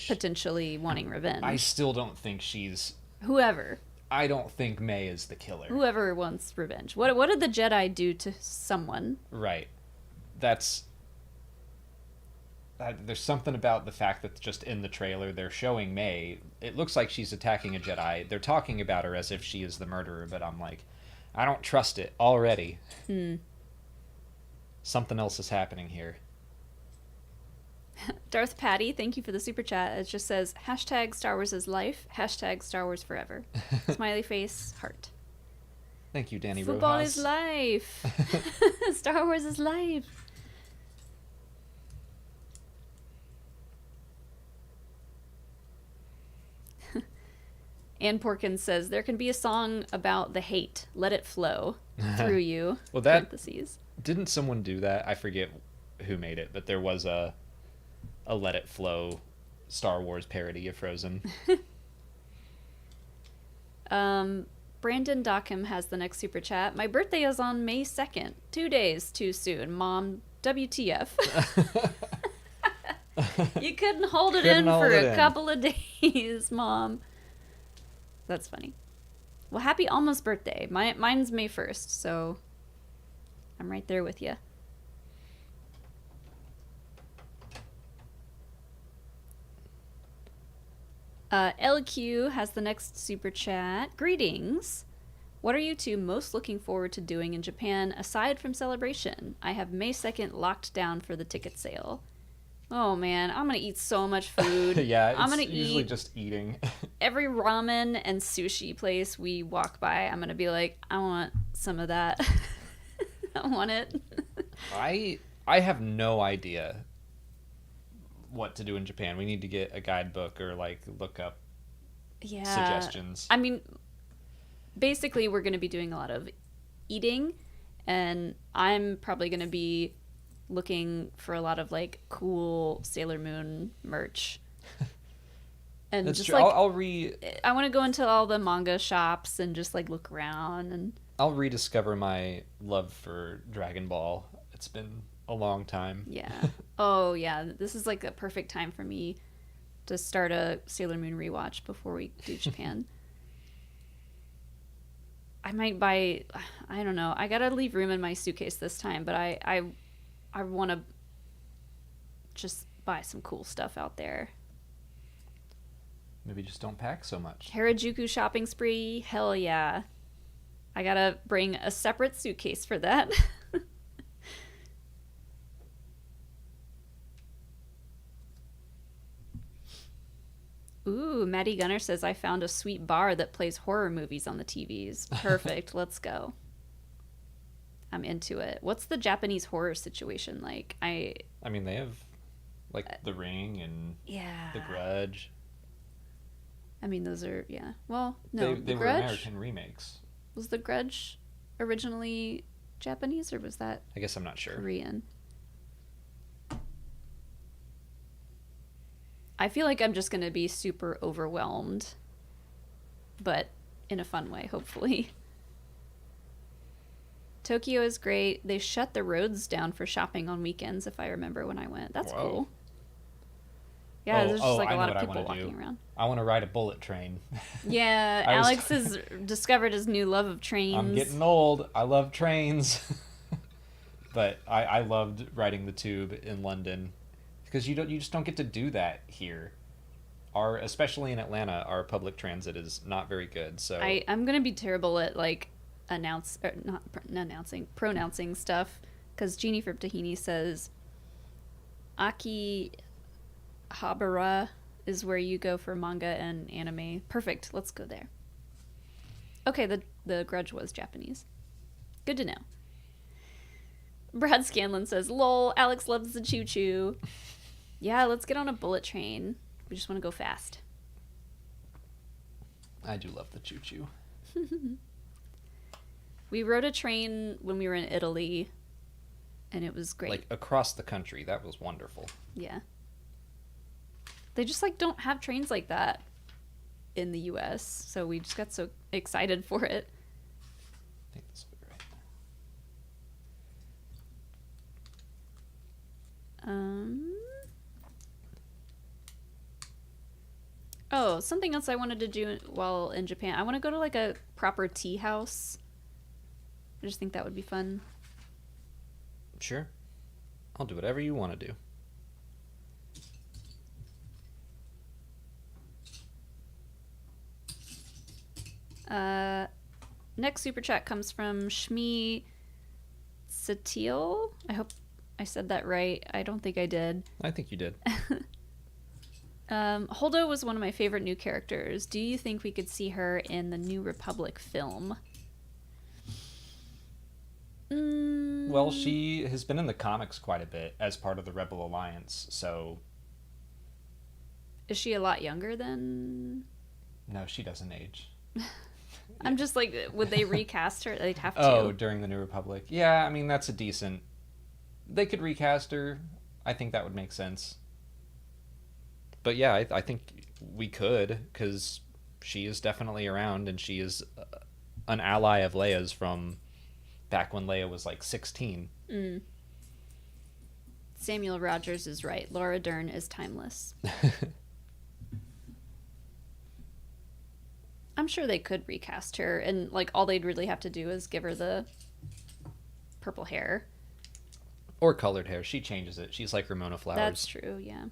potentially wanting revenge. I still don't think she's... Whoever. I don't think May is the killer. Whoever wants revenge. What did the Jedi do to someone? Right. There's something about the fact that just in the trailer they're showing May. It looks like she's attacking a Jedi. They're talking about her as if she is the murderer, but I'm like, I don't trust it already. Something else is happening here. Darth Patty, thank you for the super chat. It just says, hashtag Star Wars is life, hashtag Star Wars forever. Smiley face, heart. Thank you, Danny Football Rojas. is life. Star Wars is life. Ann Porkins says, there can be a song about the hate. Let it flow through you. Well, that... Parentheses. Didn't someone do that? I forget who made it, but there was a Let It Flow Star Wars parody of Frozen. Brandon Dockham has the next super chat. My birthday is on May 2nd. 2 days too soon. Mom, WTF. You couldn't hold it in for a couple of days, Mom. That's funny. Well, happy almost birthday. Mine's May 1st, so I'm right there with you. LQ has the next super chat. Greetings. What are you two most looking forward to doing in Japan aside from Celebration? I have May 2nd locked down for the ticket sale. Oh man, I'm gonna eat so much food. Yeah, I'm gonna usually eat just eating. every ramen and sushi place we walk by. I'm gonna be like, I want some of that. I want it. I have no idea what to do in Japan. We need to get a guidebook or like look up suggestions. I mean, basically we're going to be doing a lot of eating, and I'm probably going to be looking for a lot of like cool Sailor Moon merch. And That's just true. like I want to go into all the manga shops and just like look around, and I'll rediscover my love for Dragon Ball. It's been a long time. yeah. Oh yeah, this is like a perfect time for me to start a Sailor Moon rewatch before we do Japan. I might buy, I don't know. I got to leave room in my suitcase this time, but I want to just buy some cool stuff out there. Maybe just don't pack so much. Harajuku shopping spree, hell yeah. I gotta bring a separate suitcase for that. Ooh, Maddie Gunner says, I found a sweet bar that plays horror movies on the TVs. Perfect, let's go. I'm into it. What's the Japanese horror situation like? I mean, they have like The Ring and yeah. The Grudge. I mean, those are, yeah. Well, no, they The were Grudge? American remakes. Was The Grudge originally Japanese, or was that I guess I'm not sure. Korean? I feel like I'm just going to be super overwhelmed, but in a fun way, hopefully. Tokyo is great. They shut the roads down for shopping on weekends, if I remember when I went. That's Whoa. Cool. Yeah, there's just like I a know lot of what I people wanna walking do. around. I want to ride a bullet train. Yeah, Alex has discovered his new love of trains. I'm getting old. I love trains. But I loved riding the tube in London because you just don't get to do that here. Especially in Atlanta, our public transit is not very good. So I'm gonna be terrible at like pronouncing stuff, because Jeannie from Tahini says Akihabara is where you go for manga and anime. Perfect, let's go there. Okay, the Grudge was Japanese. Good to know. Brad Scanlon says, lol, Alex loves the choo-choo. Yeah, let's get on a bullet train. We just want to go fast. I do love the choo-choo. We rode a train when we were in Italy, and it was great. Like across the country. That was wonderful. Yeah. They just like don't have trains like that in the US, so we just got so excited for it. I think this will be right. Oh, something else I wanted to do while in Japan. I want to go to like a proper tea house. I just think that would be fun. Sure. I'll do whatever you want to do. Next super chat comes from Shmi Satil. I hope I said that right. I don't think I did. I think you did. Holdo was one of my favorite new characters. Do you think we could see her in the New Republic film? Well, she has been in the comics quite a bit as part of the Rebel Alliance, so... Is she a lot younger than... No, she doesn't age. I'm just like, would they recast her? They'd have to. Oh, during the New Republic. Yeah, I mean, that's a decent... They could recast her. I think that would make sense. But yeah, I think we could, because she is definitely around, and she is an ally of Leia's from back when Leia was like 16. Samuel Rogers is right. Laura Dern is timeless. I'm sure they could recast her, and like all they'd really have to do is give her the purple hair. Or colored hair. She changes it. She's like Ramona Flowers. That's true, yeah.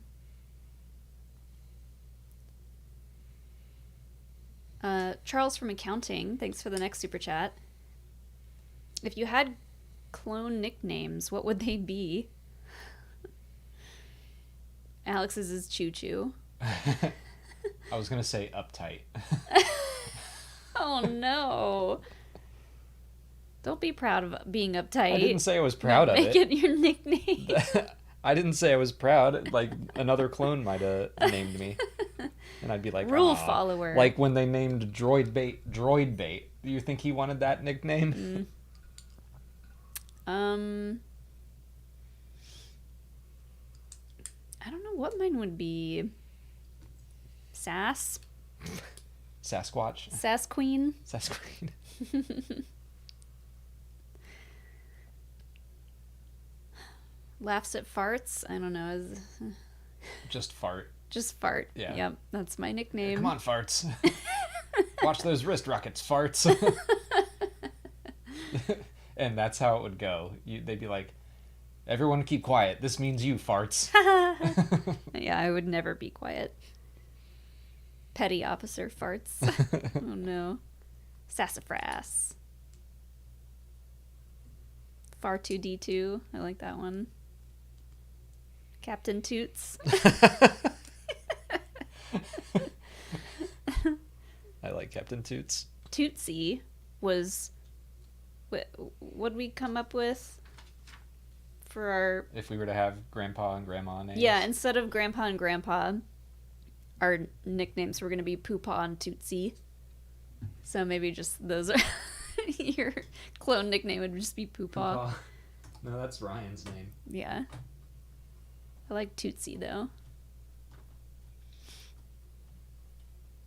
Charles from Accounting, thanks for the next super chat. If you had clone nicknames, what would they be? Alex's is Choo Choo. I was going to say uptight. Oh no. Don't be proud of being uptight. I didn't say I was proud of it. Make it your nickname. I didn't say I was proud. Like, another clone might have named me. And I'd be like, Rule "Aw." follower. Like when they named Droid Bait. Do you think he wanted that nickname? I don't know what mine would be. Sass? Sasquatch? Sass Queen? Sass Queen. Laughs at farts? I don't know. Just fart. Just fart. Yeah. Yep, that's my nickname. Come on, farts. Watch those wrist rockets, farts. And that's how it would go. They'd be like, everyone keep quiet. This means you, farts. Yeah, I would never be quiet. Petty officer farts. Oh no. Sassafras. Far2D2. I like that one. Captain Toots. I like Captain Toots. Tootsie was what'd we come up with for our... If we were to have Grandpa and Grandma names. Yeah, instead of Grandpa and Grandpa, our nicknames were going to be Poopaw and Tootsie. So maybe just those are... Your clone nickname would just be Poopaw. No, that's Ryan's name. Yeah. I like Tootsie, though.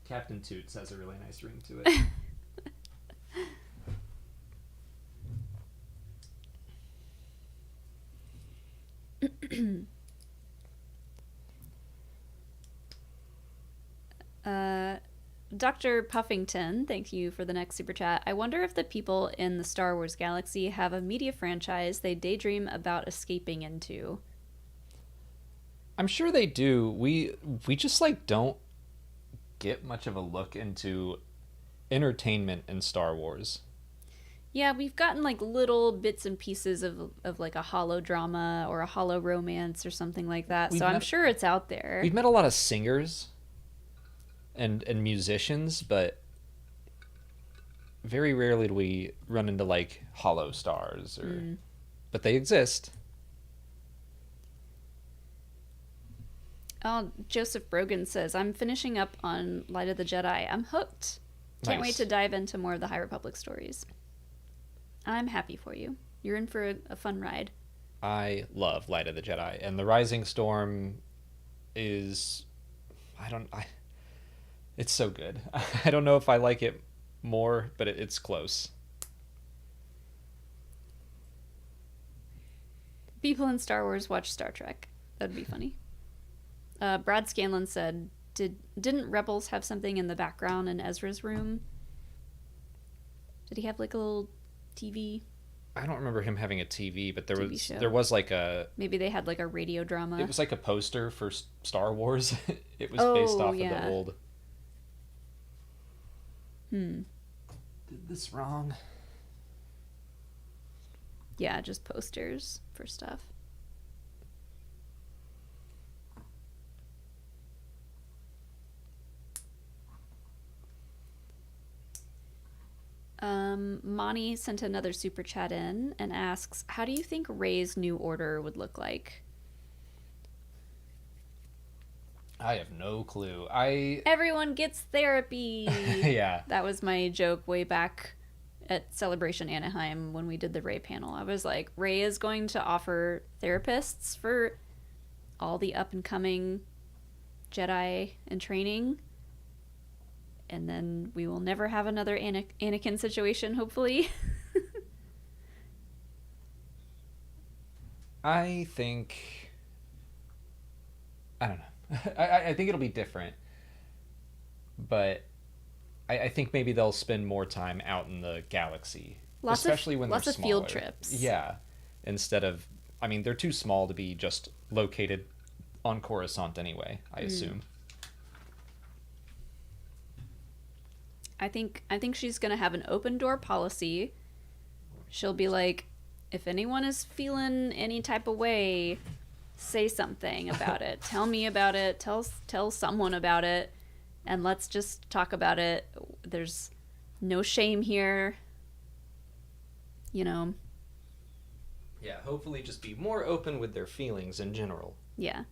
Captain Toots has a really nice ring to it. Dr. Puffington, thank you for the next super chat. I wonder if the people in the Star Wars galaxy have a media franchise they daydream about escaping into. I'm sure they do. We just like don't get much of a look into entertainment in Star Wars. Yeah, we've gotten like little bits and pieces of like a holo drama or a holo romance or something like that. So I'm sure it's out there. We've met a lot of singers and musicians, but very rarely do we run into like holo stars or but they exist. Oh, Joseph Brogan says, I'm finishing up on Light of the Jedi. I'm hooked. Can't wait to dive into more of the High Republic stories. I'm happy for you. You're in for a fun ride. I love Light of the Jedi, and the Rising Storm is... it's so good. I don't know if I like it more, but it's close. People in Star Wars watch Star Trek. That'd be funny. Brad Scanlon said, didn't Rebels have something in the background in Ezra's room? Did he have like a little TV? I don't remember him having a TV, but TV show. there was like a... Maybe they had like a radio drama. It was like a poster for Star Wars. It was based off of the old... Did this wrong. Yeah, just posters for stuff. Monty sent another super chat in and asks, how do you think Rey's new order would look like? I have no clue. Everyone gets therapy. Yeah. That was my joke way back at Celebration Anaheim when we did the Rey panel. I was like, Rey is going to offer therapists for all the up-and-coming Jedi in training. And then we will never have another Anakin situation, hopefully. I don't know. I think it'll be different. But I think maybe they'll spend more time out in the galaxy. Especially when they're smaller. Lots of field trips. Yeah. Instead of... I mean, they're too small to be just located on Coruscant anyway, I assume. I think she's going to have an open door policy. She'll be like, if anyone is feeling any type of way, say something about it. Tell me about it. Tell someone about it. And let's just talk about it. There's no shame here. you know. Yeah, hopefully just be more open with their feelings in general. Yeah.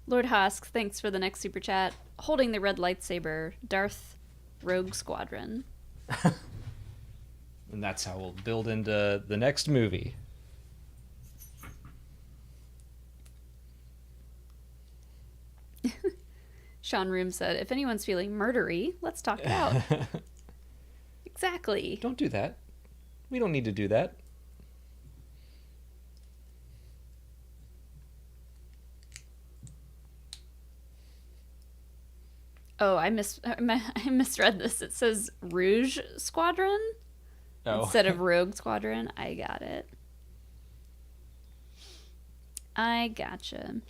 Lord Hosk, thanks for the next super chat. Holding the red lightsaber, Darth Rogue Squadron. And that's how we'll build into the next movie. Sean Room said, if anyone's feeling murdery, let's talk it out. Exactly. Don't do that. We don't need to do that. Oh, I misread this. It says Rouge Squadron instead of Rogue Squadron. I got it. I gotcha.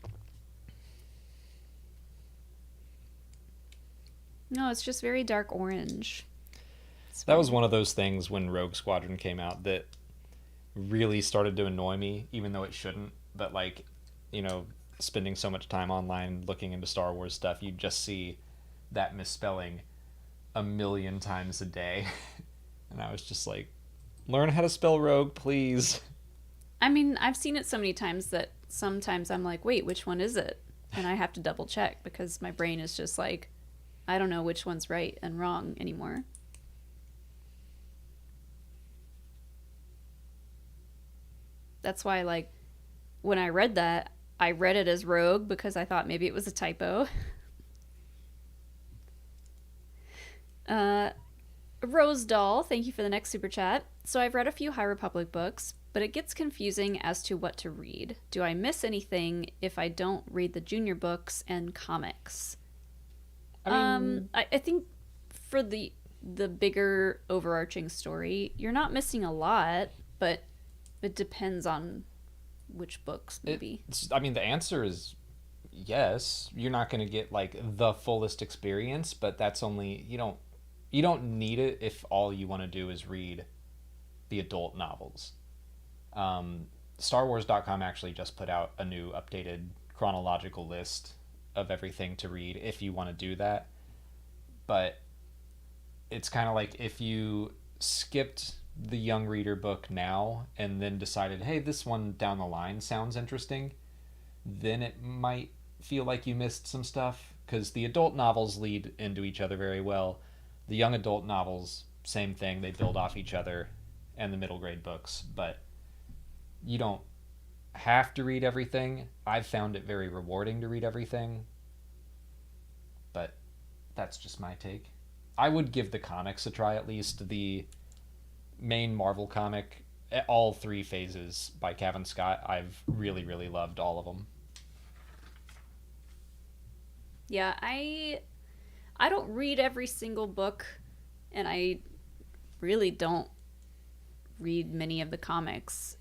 No, it's just very dark orange. That was one of those things when Rogue Squadron came out that really started to annoy me, even though it shouldn't. But, like, you know, spending so much time online looking into Star Wars stuff, you just see that misspelling a million times a day. And I was just like, learn how to spell Rogue, please. I mean, I've seen it so many times that sometimes I'm like, wait, which one is it? And I have to double check because my brain is just like, I don't know which one's right and wrong anymore. That's why, like, when I read that, I read it as Rogue because I thought maybe it was a typo. Rose Doll, thank you for the next super chat. So I've read a few High Republic books, but it gets confusing as to what to read. Do I miss anything if I don't read the junior books and comics? I think for the bigger overarching story, you're not missing a lot, but it depends on which books, maybe. The answer is yes. You're not going to get, like, the fullest experience, but that's only... You don't need it if all you want to do is read the adult novels. StarWars.com actually just put out a new updated chronological list of everything to read if you want to do that. But it's kind of like if you skipped the young reader book now and then decided, hey, this one down the line sounds interesting, then it might feel like you missed some stuff, because the adult novels lead into each other very well. The young adult novels, same thing, they build off each other, and the middle grade books, but you don't have to read everything. I've found it very rewarding to read everything, but that's just my take. I would give the comics a try, at least. The main Marvel comic, all 3 phases by Kevin Scott, I've really, really loved all of them. Yeah, I don't read every single book, and I really don't read many of the comics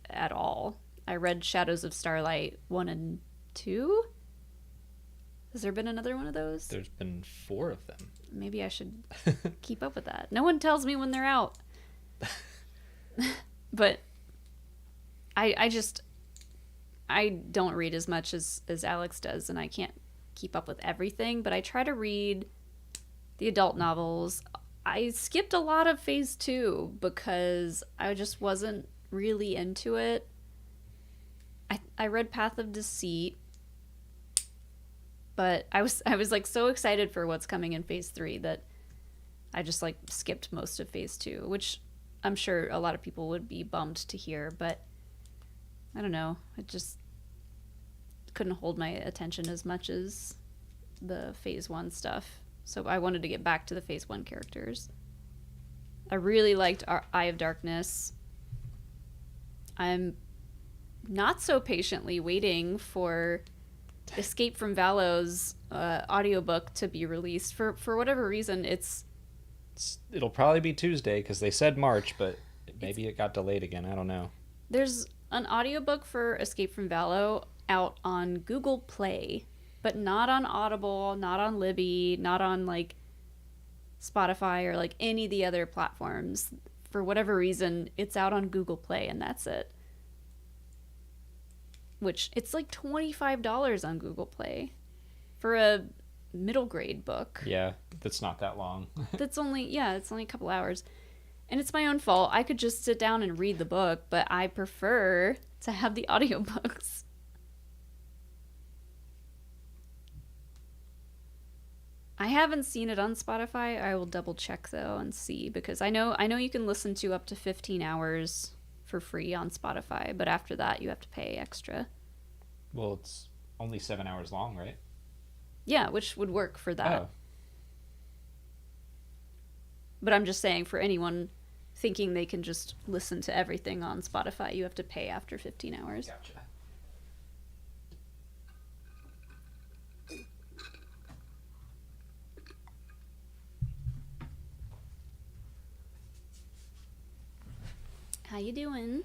at all. I read Shadows of Starlight 1 and 2. Has there been another one of those? There's been 4 of them. Maybe I should keep up with that. No one tells me when they're out. But I don't read as much as Alex does, and I can't keep up with everything, but I try to read the adult novels. I skipped a lot of phase 2 because I just wasn't really into it. I read Path of Deceit, but I was like so excited for what's coming in phase 3 that I just like skipped most of phase 2, which I'm sure a lot of people would be bummed to hear, but I don't know. It just couldn't hold my attention as much as the phase 1 stuff. So I wanted to get back to the phase 1 characters. I really liked Eye of Darkness. I'm not so patiently waiting for Escape from Valo's audiobook to be released. For whatever reason, it'll probably be Tuesday because they said March, but maybe it got delayed again. I don't know. There's an audiobook for Escape from Valo out on Google Play, but not on Audible, not on Libby, not on like Spotify or like any of the other platforms. For whatever reason, it's out on Google Play, and that's it. which it's like $25 on Google Play for a middle grade book. Yeah, that's not that long. It's only a couple hours. And it's my own fault. I could just sit down and read the book, but I prefer to have the audiobooks. I haven't seen it on Spotify. I will double check though and see, because I know you can listen to up to 15 hours for free on Spotify, but after that you have to pay extra. Well, it's only 7 hours long, right? Yeah, which would work for that. Oh. But I'm just saying, for anyone thinking they can just listen to everything on Spotify, you have to pay after 15 hours. Gotcha. How you doing?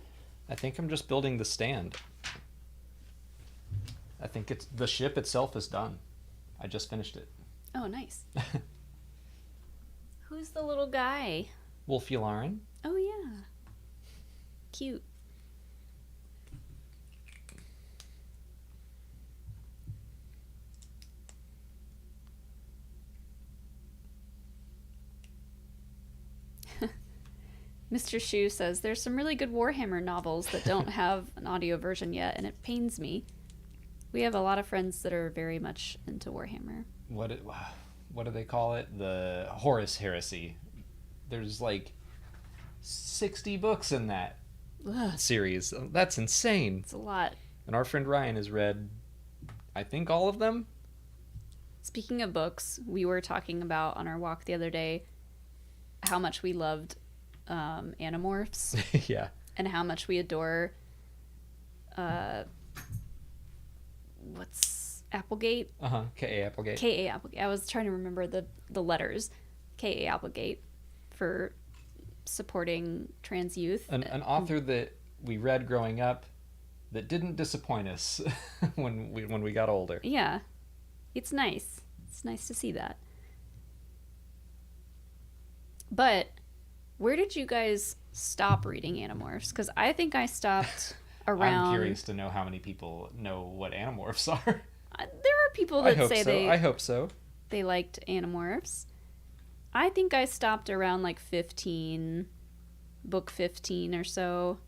I think I'm just building the stand. I think the ship itself is done. I just finished it. Oh, nice. Who's the little guy? Wolfie Lauren. Oh, yeah. Cute. Mr. Shu says, there's some really good Warhammer novels that don't have an audio version yet, and it pains me. We have a lot of friends that are very much into Warhammer. What do they call it? The Horus Heresy. There's like 60 books in that series. That's insane. It's a lot. And our friend Ryan has read, I think, all of them. Speaking of books, we were talking about on our walk the other day how much we loved Animorphs. Yeah. And how much we adore what's Applegate? K.A. Applegate. K.A. Applegate. I was trying to remember the letters. K.A. Applegate for supporting trans youth. An author that we read growing up that didn't disappoint us when we got older. Yeah. It's nice. It's nice to see that. But where did you guys stop reading Animorphs? Because I think I stopped around... I'm curious to know how many people know what Animorphs are. There are people that say I hope so. They liked Animorphs. I think I stopped around like 15, book 15 or so.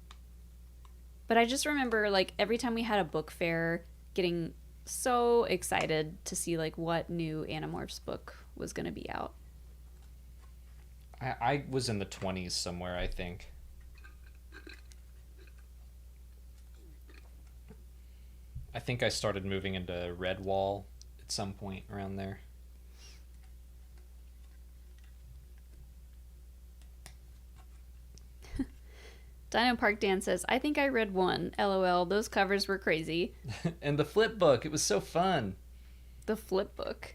But I just remember like every time we had a book fair, getting so excited to see like what new Animorphs book was going to be out. I was in the 20s somewhere, I think. I think I started moving into Redwall at some point around there. Dino Park Dan says, I think I read one. LOL, those covers were crazy. And the flip book, it was so fun. The flip book?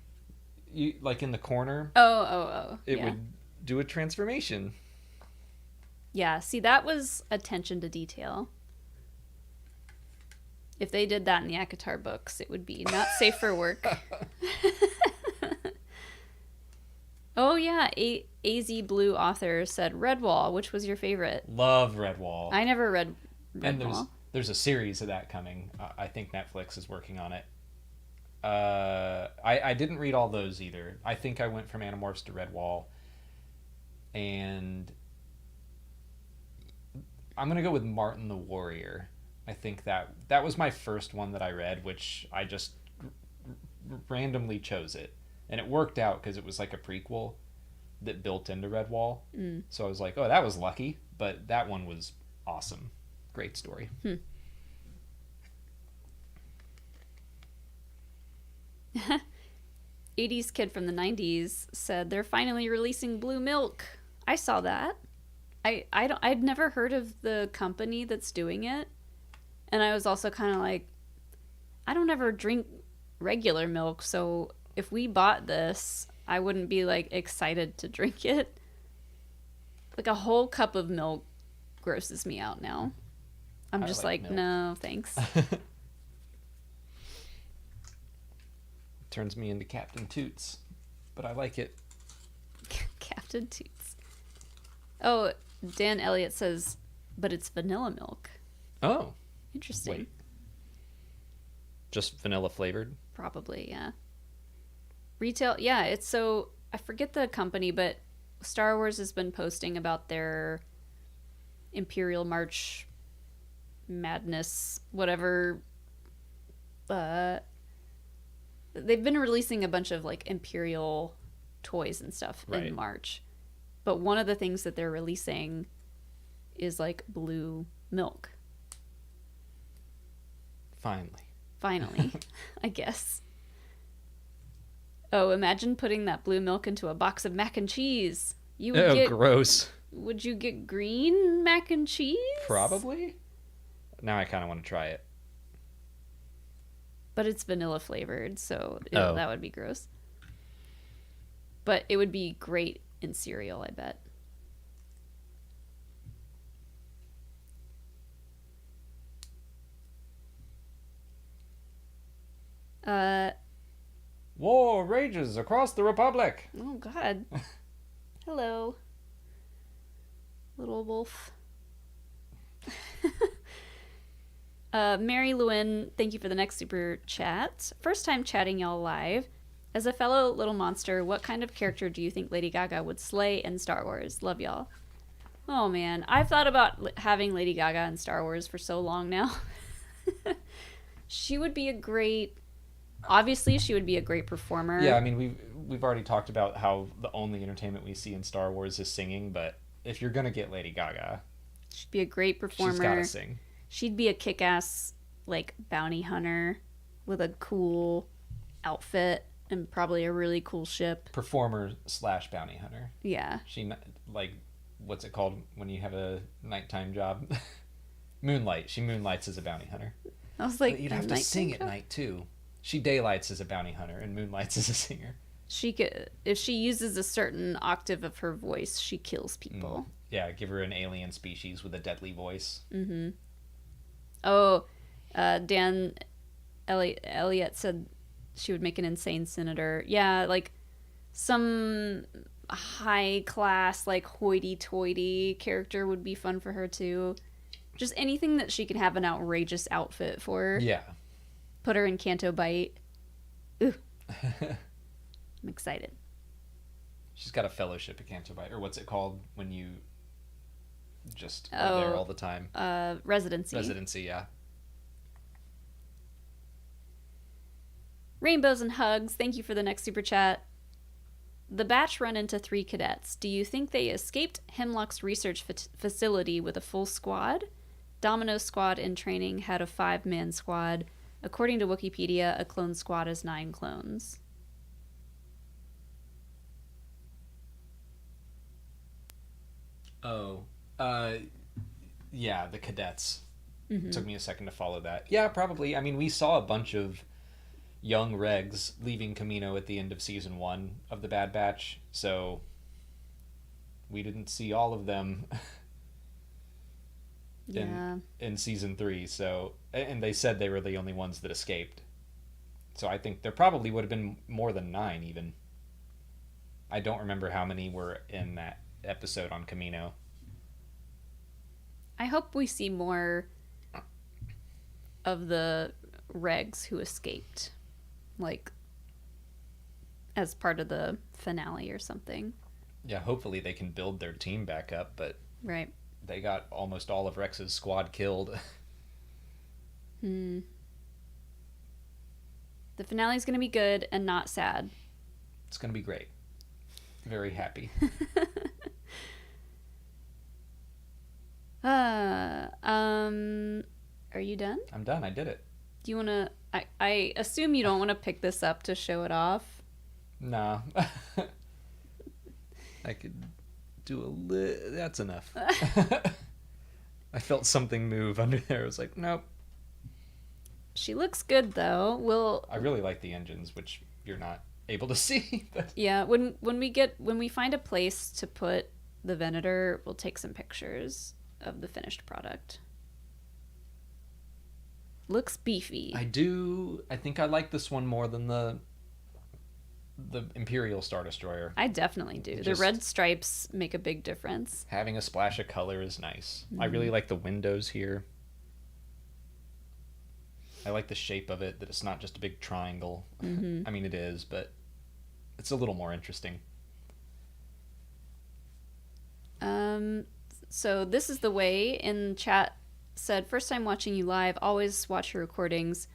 You like in the corner? Oh. It would do a transformation. Yeah, see, that was attention to detail. If they did that in the ACOTAR books, it would be not safe for work. Oh, yeah. AZ Blue author said Redwall. Which was your favorite? Love Redwall. I never read Redwall. And there's a series of that coming. I think Netflix is working on it. I didn't read all those either. I think I went from Animorphs to Redwall. And I'm going to go with Martin the Warrior. I think that was my first one that I read, which I just randomly chose it. And it worked out because it was like a prequel that built into Redwall. Mm. So I was like, oh, that was lucky. But that one was awesome. Great story. 80s kid from the 90s said they're finally releasing Blue Milk. I saw that. I'd never heard of the company that's doing it. And I was also kind of like, I don't ever drink regular milk, so if we bought this, I wouldn't be like excited to drink it. Like a whole cup of milk grosses me out now. I'm just like no, thanks. Turns me into Captain Toots, but I like it. Captain Toots. Oh, Dan Elliott says, but it's vanilla milk. Oh. Interesting. Wait. Just vanilla flavored? Probably, yeah. Retail, yeah, it's so... I forget the company, but Star Wars has been posting about their Imperial March Madness, whatever. They've been releasing a bunch of, like, Imperial toys and stuff in March. But one of the things that they're releasing is, like, blue milk. Finally, I guess. Oh, imagine putting that blue milk into a box of mac and cheese. You would Gross. Would you get green mac and cheese? Probably. Now I kind of want to try it. But it's vanilla flavored, so that would be gross. But it would be great in cereal, I bet. War rages across the Republic. Oh, God. Hello, little wolf. Mary Lewin, thank you for the next super chat. First time chatting y'all live. As a fellow little monster, what kind of character do you think Lady Gaga would slay in Star Wars? Love y'all. Oh, man. I've thought about having Lady Gaga in Star Wars for so long now. She would be a great... Obviously, she would be a great performer. Yeah, I mean, we've already talked about how the only entertainment we see in Star Wars is singing, but if you're going to get Lady Gaga... She'd be a great performer. She's got to sing. She'd be a kick-ass, like, bounty hunter with a cool outfit and probably a really cool ship. Performer / bounty hunter. Yeah. She, like, what's it called when you have a nighttime job? Moonlight. She moonlights as a bounty hunter. I was like, but you'd have to sing at night, too. She daylights as a bounty hunter and moonlights as a singer. She could, if she uses a certain octave of her voice, she kills people. Yeah, give her an alien species with a deadly voice. Mm-hmm. Oh, Dan Elliott said she would make an insane senator. Yeah, like some high class, like hoity-toity character would be fun for her too. Just anything that she could have an outrageous outfit for. Yeah. Put her in Canto Bite. Ooh. I'm excited. She's got a fellowship at Canto Bite, or what's it called when you just are there all the time? Residency. Residency, yeah. Rainbows and hugs. Thank you for the next super chat. The batch run into 3 cadets. Do you think they escaped Hemlock's research facility with a full squad? Domino's squad in training had a 5-man squad. According to Wikipedia, a clone squad is 9 clones. Oh. Yeah, the cadets. Mm-hmm. Took me a second to follow that. Yeah, probably. I mean, we saw a bunch of young regs leaving Camino at the end of season 1 of the Bad Batch, so we didn't see all of them in season 3. So, and they said they were the only ones that escaped. So I think there probably would have been more than 9 even. I don't remember how many were in that episode on Camino. I hope we see more of the regs who escaped, like as part of the finale or something. Yeah, hopefully they can build their team back up, but right, they got almost all of Rex's squad killed. The finale's gonna be good and not sad. It's gonna be great. Very happy. Are you done? I'm done. I did it. Do you want to... I assume you don't want to pick this up to show it off. Nah. I could do a little... That's enough. I felt something move under there. I was like, nope. She looks good, though. I really like the engines, which you're not able to see. But... Yeah, when we find a place to put the Venator, we'll take some pictures of the finished product. Looks beefy. I think I like this one more than the Imperial Star Destroyer. I definitely do. The red stripes make a big difference. Having a splash of color is nice. I really like the windows here. I like the shape of it, that it's not just a big triangle. Mm-hmm. I mean, it is, but it's a little more interesting. So this is the way in chat said, first time watching you live, always watch your recordings.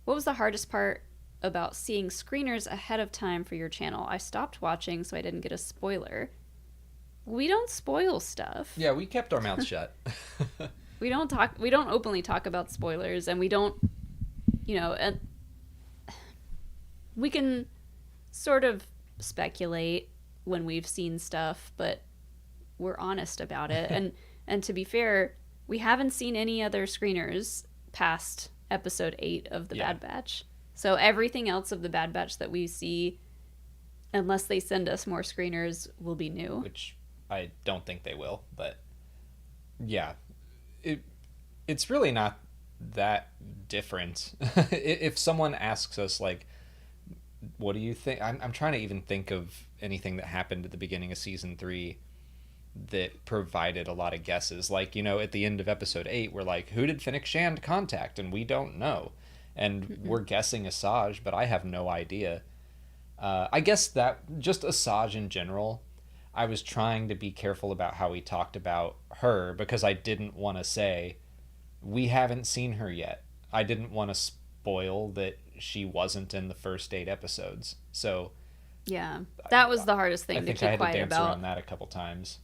What was the hardest part about seeing screeners ahead of time for your channel? I stopped watching so I didn't get a spoiler. We don't spoil stuff. Yeah, we kept our mouths shut. We don't openly talk about spoilers, and we don't, and we can sort of speculate when we've seen stuff, but we're honest about it. And to be fair, we haven't seen any other screeners past episode 8 of the Bad Batch. So everything else of the Bad Batch that we see, unless they send us more screeners, will be new. Which I don't think they will, but yeah, it's really not that different. If someone asks us, like, what do you think? I'm trying to even think of anything that happened at the beginning of season 3 that provided a lot of guesses. Like, at the end of episode 8, we're like, who did Fennec Shand contact? And we don't know. And we're guessing Asajj, but I have no idea. I guess that just Asajj in general, I was trying to be careful about how we talked about her, because I didn't want to say, we haven't seen her yet. I didn't want to spoil that she wasn't in the first 8 episodes. So yeah, that was the hardest thing to keep quiet about. I think I had to dance around that a couple times.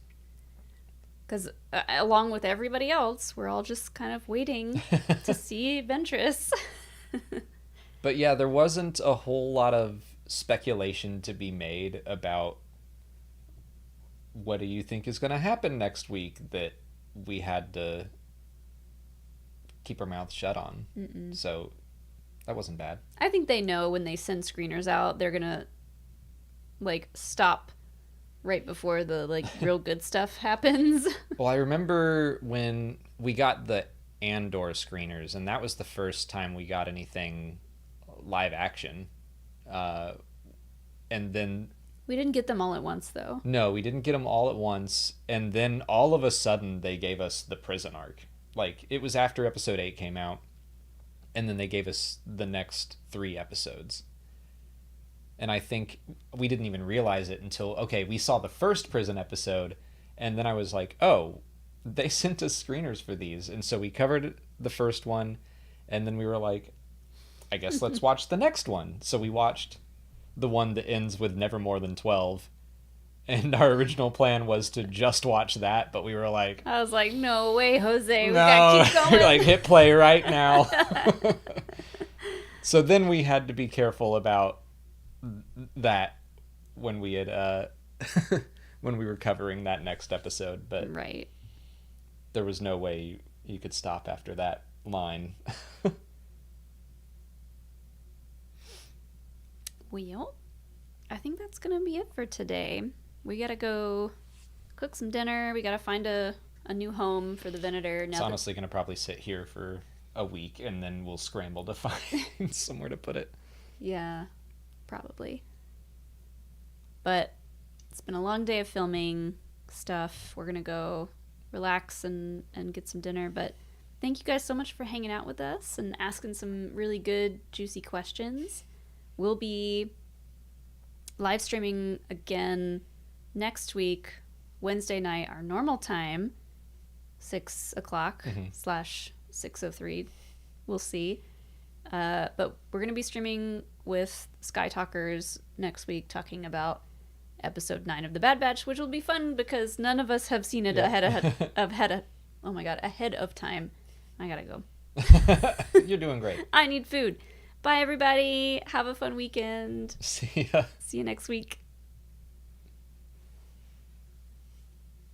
Because along with everybody else, we're all just kind of waiting to see Ventress. But yeah, there wasn't a whole lot of speculation to be made about what do you think is going to happen next week that we had to keep our mouths shut on. Mm-mm. So that wasn't bad. I think they know when they send screeners out, they're going to stop right before the real good stuff happens. Well, I remember when we got the Andor screeners, and that was the first time we got anything live action. And then we didn't get them all at once, though. No, we didn't get them all at once. And then all of a sudden they gave us the prison arc. It was after episode 8 came out, and then they gave us the next 3 episodes. And I think we didn't even realize it until, we saw the first prison episode, and then I was like, oh, they sent us screeners for these. And so we covered the first one, and then we were like, I guess let's watch the next one. So we watched the one that ends with never more than 12. And our original plan was to just watch that, but we were like... I was like, no way, Jose. We gotta keep going. We're like, hit play right now. So then we had to be careful about that when we had when we were covering that next episode, but right, there was no way you could stop after that line. Well, I think that's gonna be it for today. We gotta go cook some dinner. We gotta find a new home for the Venator. It's honestly gonna probably sit here for a week, and then we'll scramble to find somewhere to put it. Yeah, probably. But it's been a long day of filming stuff. We're gonna go relax and get some dinner. But thank you guys so much for hanging out with us and asking some really good, juicy questions. We'll be live streaming again next week, Wednesday night, our normal time, 6 o'clock / 6:03. We'll see. But we're going to be streaming with Sky Talkers next week, talking about episode 9 of The Bad Batch, which will be fun because none of us have seen it ahead of time. I gotta go. You're doing great. I need food. Bye, everybody. Have a fun weekend. See ya. See you next week.